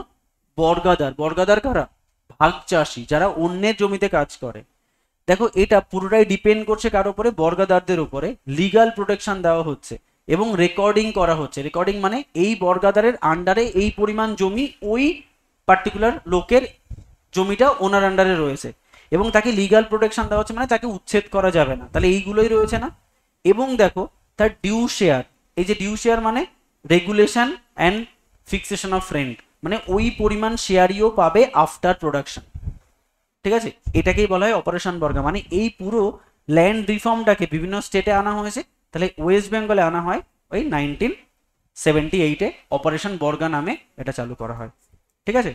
বর্গাদার কারা, ভাগ চাষি যারা অন্যের জমিতে কাজ করে। দেখো এটা পুরোটাই ডিপেন্ড করছে কার উপরে, বর্গাদারদের উপরে লিগাল প্রোটেকশন দেওয়া হচ্ছে এবং রেকর্ডিং করা হচ্ছে। রেকর্ডিং মানে এই বর্গাদারের আন্ডারে এই পরিমাণ জমি ওই পার্টিকুলার লোকের জমিটা ওনার আন্ডারে রয়েছে এবং তাকে লিগাল প্রোটেকশন দেওয়া হচ্ছে, মানে তাকে উচ্ছেদ করা যাবে না। তাহলে এইগুলোই রয়েছে না। এবং দেখো তার ডিউ শেয়ার, এই যে ডিউ শেয়ার মানে regulation and fixation of rent, মানে ওই পরিমাণ শেয়ারিও পাবে আফটার প্রোডাকশন। ঠিক আছে, এটাকেই বলা হয় অপারেশন বর্গা। মানে এই পুরো ল্যান্ড রিফর্মটাকে বিভিন্ন স্টেটে আনা হয়েছে, তাহলে ওয়েস্ট বেঙ্গলে আনা হয় ওই 1978-এ অপারেশন বর্গা নামে এটা চালু করা হয়। ঠিক আছে,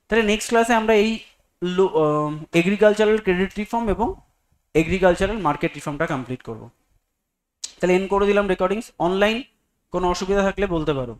তাহলে নেক্সট ক্লাসে আমরা এই এগ্রিকালচারাল ক্রেডিট রিফর্ম এবং এগ্রিকালচারাল মার্কেট রিফর্মটা কমপ্লিট করব। তাহলে এন্ড করে দিলাম রেকর্ডিংস। অনলাইন কোনো অসুবিধা থাকলে বলতে পারো।